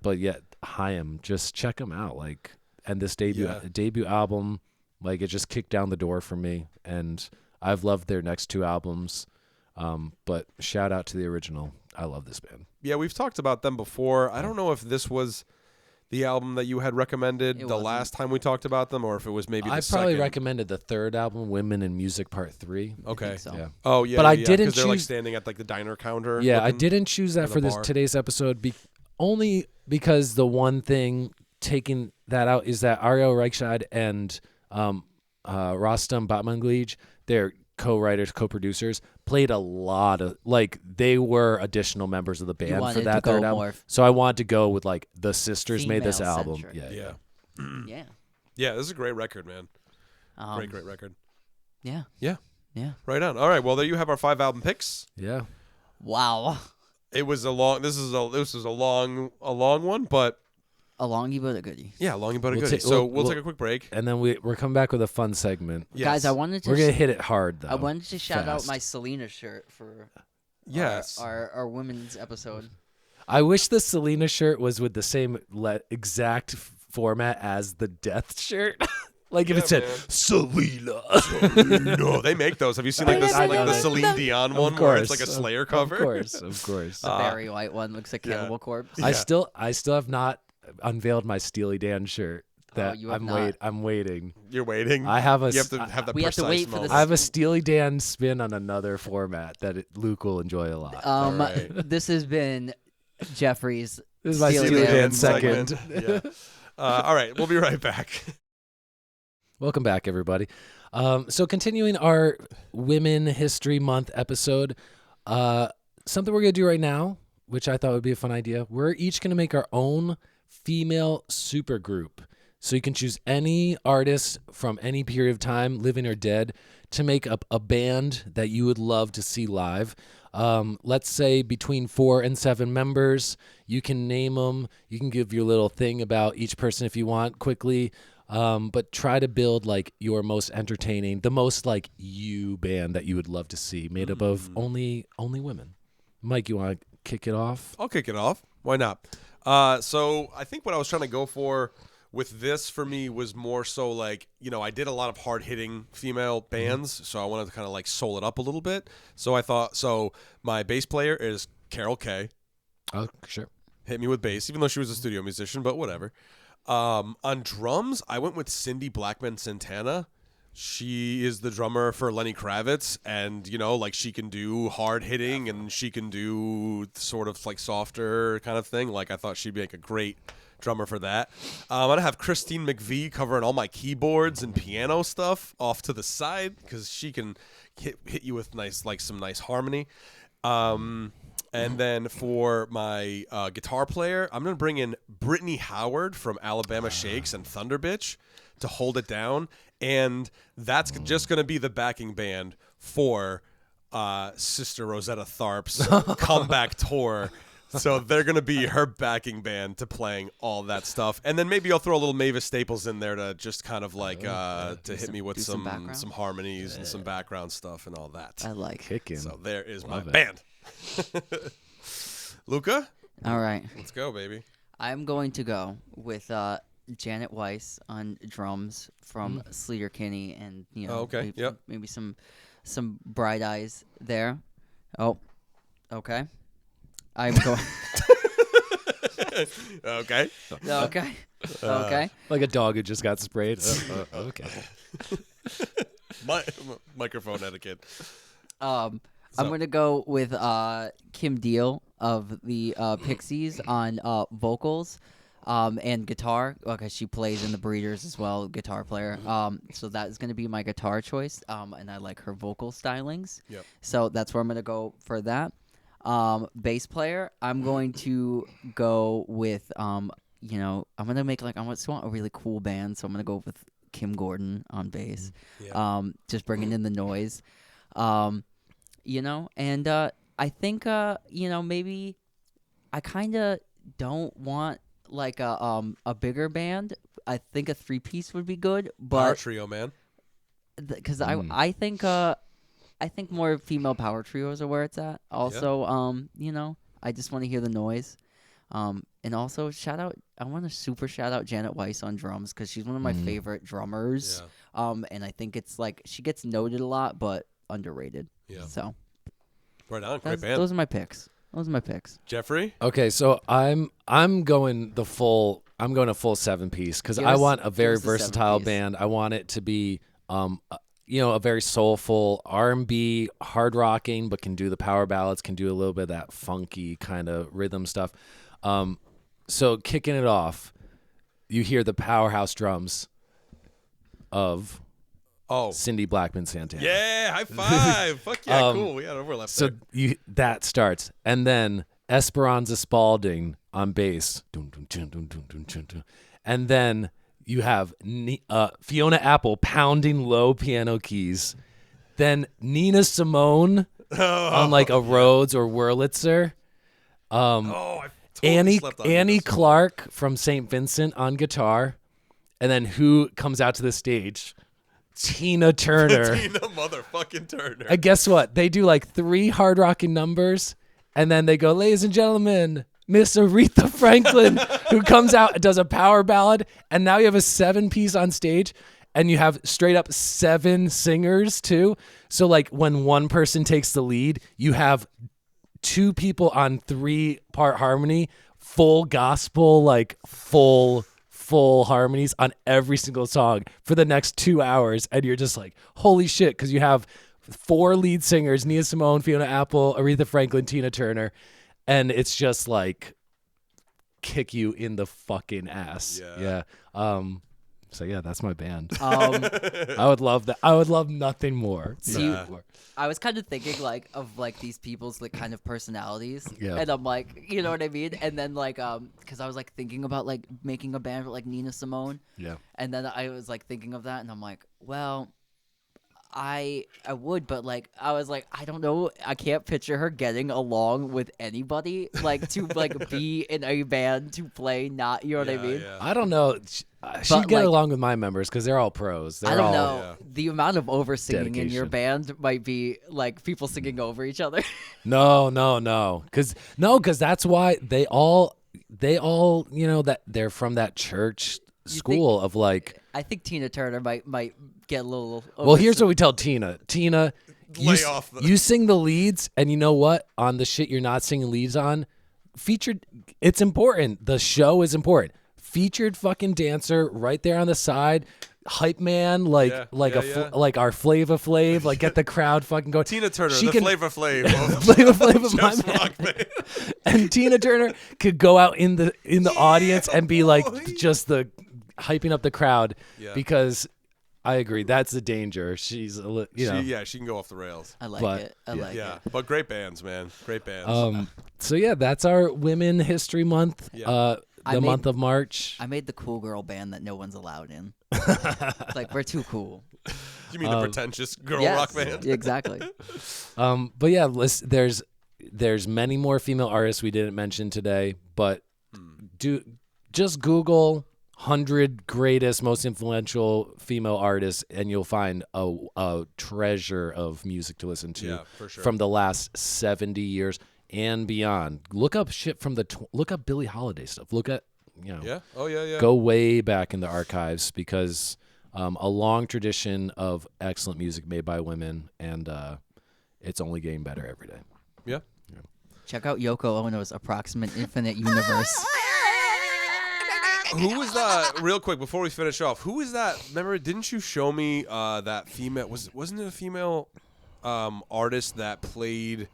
But Haim, just check them out. Like, and this debut album, like it just kicked down the door for me. And I've loved their next 2 albums. But shout out to the original. I love this band. Yeah, we've talked about them before. I don't know if this was the album that you had recommended last time we talked about them, or if it was maybe the second. I probably recommended the 3rd album, Women in Music Part 3. Okay. So. Yeah. Oh, yeah. But I didn't choose... they're like standing at like the diner counter. Yeah, I didn't choose that for today's episode only because the one thing taking that out is that Ariel Reichstad and Rostam Batmanglij, they're co-writers, co-producers, played a lot of, like, they were additional members of the band for that 3rd album. So I wanted to go with like the sisters made this album. Yeah. Yeah, this is a great record, man. Great record. Yeah. Right on. All right, well, there you have our 5 album picks. Yeah. Wow. It was a long one, but a longie but a goodie. Yeah, a longie but a goodie. So we'll take a quick break, and then we're coming back with a fun segment. Yes. Guys, we're gonna hit it hard though. I wanted to shout out my Selena shirt for our women's episode. I wish the Selena shirt was with the same exact format as the Death shirt. Like if it said Selena. No, they make those. Have you seen like the Celine Dion one where it's like a Slayer cover? Of course. The Barry White one looks like Cannibal Corpse. Yeah. I still have not unveiled my Steely Dan shirt. That I'm waiting. You're waiting. I have a. You have to have that. We have to wait for this. I have a Steely Dan spin on another format that Luke will enjoy a lot. Right. This has been Jeffrey's. This is my Steely Dan second. Yeah. All right, we'll be right back. Welcome back, everybody. So continuing our Women History Month episode, something we're going to do right now, which I thought would be a fun idea. We're each going to make our own female supergroup. So you can choose any artist from any period of time, living or dead, to make up a band that you would love to see live. Let's say between 4 and 7 members. You can name them. You can give your little thing about each person if you want quickly. But try to build like your most entertaining, the most like you band that you would love to see, made up of only women. Mike, you want to kick it off? I'll kick it off. Why not? So I think what I was trying to go for with this for me was more so like, I did a lot of hard hitting female bands, so I wanted to kind of like soul it up a little bit. So I thought, my bass player is Carol Kay. Oh, sure. Hit me with bass, even though she was a studio musician, but whatever. On drums, I went with Cindy Blackman Santana. She is the drummer for Lenny Kravitz, and like she can do hard hitting and she can do sort of like softer kind of thing. Like I thought she'd be like a great drummer for that. I'm gonna have Christine McVie covering all my keyboards and piano stuff off to the side because she can hit you with some nice harmony. And then for my guitar player, I'm going to bring in Brittany Howard from Alabama Shakes and Thunder Bitch to hold it down. And that's just going to be the backing band for Sister Rosetta Tharpe's comeback tour. So they're going to be her backing band to playing all that stuff. And then maybe I'll throw a little Mavis Staples in there to just kind of like to hit me with some harmonies and some background stuff and all that. I like kicking. So there is my band. Luca? All right. Let's go, baby. I'm going to go with Janet Weiss on drums from Sleater Kinney, and maybe some Bright Eyes there. Oh, okay. I'm going. Okay. Okay. Like a dog who just got sprayed. Okay. Microphone etiquette. I'm going to go with Kim Deal of the Pixies on vocals and guitar, because she plays in the Breeders as well, guitar player. So that is going to be my guitar choice, and I like her vocal stylings. Yep. So that's where I'm going to go for that. Bass player, I'm going to go with, I'm going to make I want a really cool band, so I'm going to go with Kim Gordon on bass. Yeah. Just bringing in the noise. And I think, maybe I kind of don't want like a bigger band. I think a 3-piece would be good, but Power trio, man. Because I think more female power trios are where it's at. Also, I just want to hear the noise. And also I want to super shout out Janet Weiss on drums because she's one of my favorite drummers. Yeah. And I think it's like she gets noted a lot, but underrated. Yeah. So. Right on, great band. Those are my picks. Jeffrey? Okay, so I'm going a full 7-piece because I want a very versatile band. I want it to be a very soulful R&B, hard rocking, but can do the power ballads, can do a little bit of that funky kind of rhythm stuff. So kicking it off, you hear the powerhouse drums of Cindy Blackman Santana. Yeah, high five. Fuck yeah, cool. We had overlap there. So that starts. And then Esperanza Spalding on bass. And then you have Fiona Apple pounding low piano keys. Then Nina Simone on like a Rhodes or Wurlitzer. I totally slept on Annie Nina Clark from St. Vincent on guitar. And then who comes out to the stage? Tina Turner. Tina motherfucking Turner. And guess what? They do like 3 hard rocking numbers, and then they go, ladies and gentlemen, Miss Aretha Franklin, who comes out and does a power ballad, and now you have a 7-piece on stage, and you have straight up 7 singers too. So like when one person takes the lead, you have 2 people on 3-part harmony, full gospel, like full harmonies on every single song for the next 2 hours, and you're just like, holy shit, because you have 4 lead singers: Nina Simone, Fiona Apple, Aretha Franklin, Tina Turner, and it's just like kick you in the fucking ass. Yeah. So yeah, that's my band. Um, I would love that. I would love nothing more. See, Nothing more. I was kind of thinking like of like these people's like kind of personalities, Yeah. and I'm like, you know what I mean? And then like because I was like thinking about like making a band with like Nina Simone, Yeah. and then I was like thinking of that, and I'm like, well, I would, but like I was like, I don't know, I can't picture her getting along with anybody, like to like be in a band to play, not, you know what I mean? Yeah. I don't know. She'd But, get like, along with my members because they're all pros. They're I don't all, know. Yeah. The amount of over singing in your Dedication. band might be like people singing over each other. No. Because that's why they all, you know, that they're from that church school of like. I think Tina Turner might get a little. Well, here's what we tell Tina. Tina, Lay off the- you sing the leads, and you know what? On the shit you're not singing leads on, featured. It's important. The show is important. Featured fucking dancer right there on the side. Hype man, like Yeah, like yeah, a yeah. like our Flava Flav, like get the crowd fucking going. Tina Turner, She the can- Flavor Flav. Flava Flav of my Just man. rock band. And Tina Turner could go out in the audience and be like just the hyping up the crowd Yeah. because I agree that's the danger. She's a you know. She can go off the rails. I like but, it. I yeah. like Yeah, it. but great bands, man. Great bands. So yeah, that's our Women History Month. Yeah. I The made- month of March. I made the cool girl band that no one's allowed in. It's like we're too cool. You mean the pretentious girl Yes, rock band? exactly. But yeah, there's many more female artists we didn't mention today, but just Google 100 greatest, most influential female artists, and you'll find a treasure of music to listen to Yeah, for sure. from the last 70 years and beyond. Look up shit from look up Billie Holiday stuff. Look at, you know, Yeah. Oh yeah. go way back in the archives because a long tradition of excellent music made by women, and it's only getting better every day. Yeah. Check out Yoko Ono's Approximate Infinite Universe. Who was that? Real quick before we finish off, who is that? Remember, didn't you show me that female? Wasn't it a female artist that played?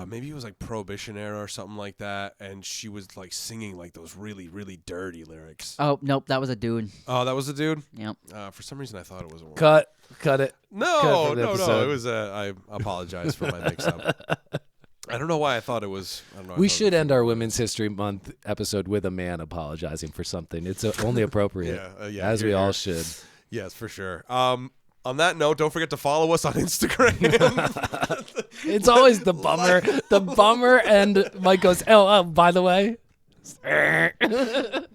Maybe it was like Prohibition era or something like that, and she was like singing like those really, really dirty lyrics. Oh nope, that was a dude. Oh, that was a dude. Yep. For some reason, I thought it was a woman. Cut it. No, Cut from the no. episode. It was. I apologize for my mix-up. I don't know why I thought it was. I don't know. We should end our Women's History Month episode with a man apologizing for something. It's only appropriate, Yeah, as here, we all here. should. Yes, for sure. On that note, don't forget to follow us on Instagram. It's always the bummer. The bummer, and Mike goes, oh, by the way.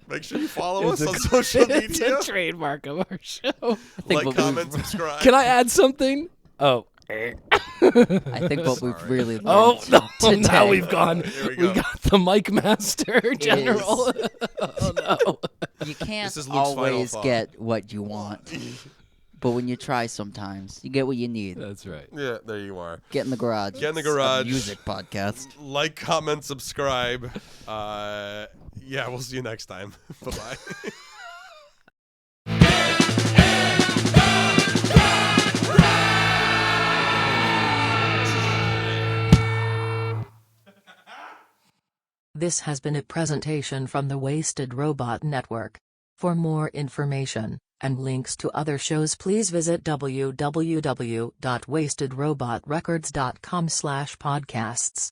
Make sure you follow us It's on social It's media. a trademark of our show. Like, what comment, subscribe. Can I add something? Oh. I think what we've really learned Oh, no. today Now we've gone. Here we We go. got the Mike Master General. Oh, no. you can't This is Luke's final always thought. get what you want. But when you try sometimes, you get what you need. That's right. Yeah, there you are. Get in the garage. Get in the It's a garage. music podcast. Like, comment, subscribe. Yeah, we'll see you next time. Bye-bye. This has been a presentation from the Wasted Robot Network. For more information and links to other shows, please visit www.wastedrobotrecords.com/podcasts.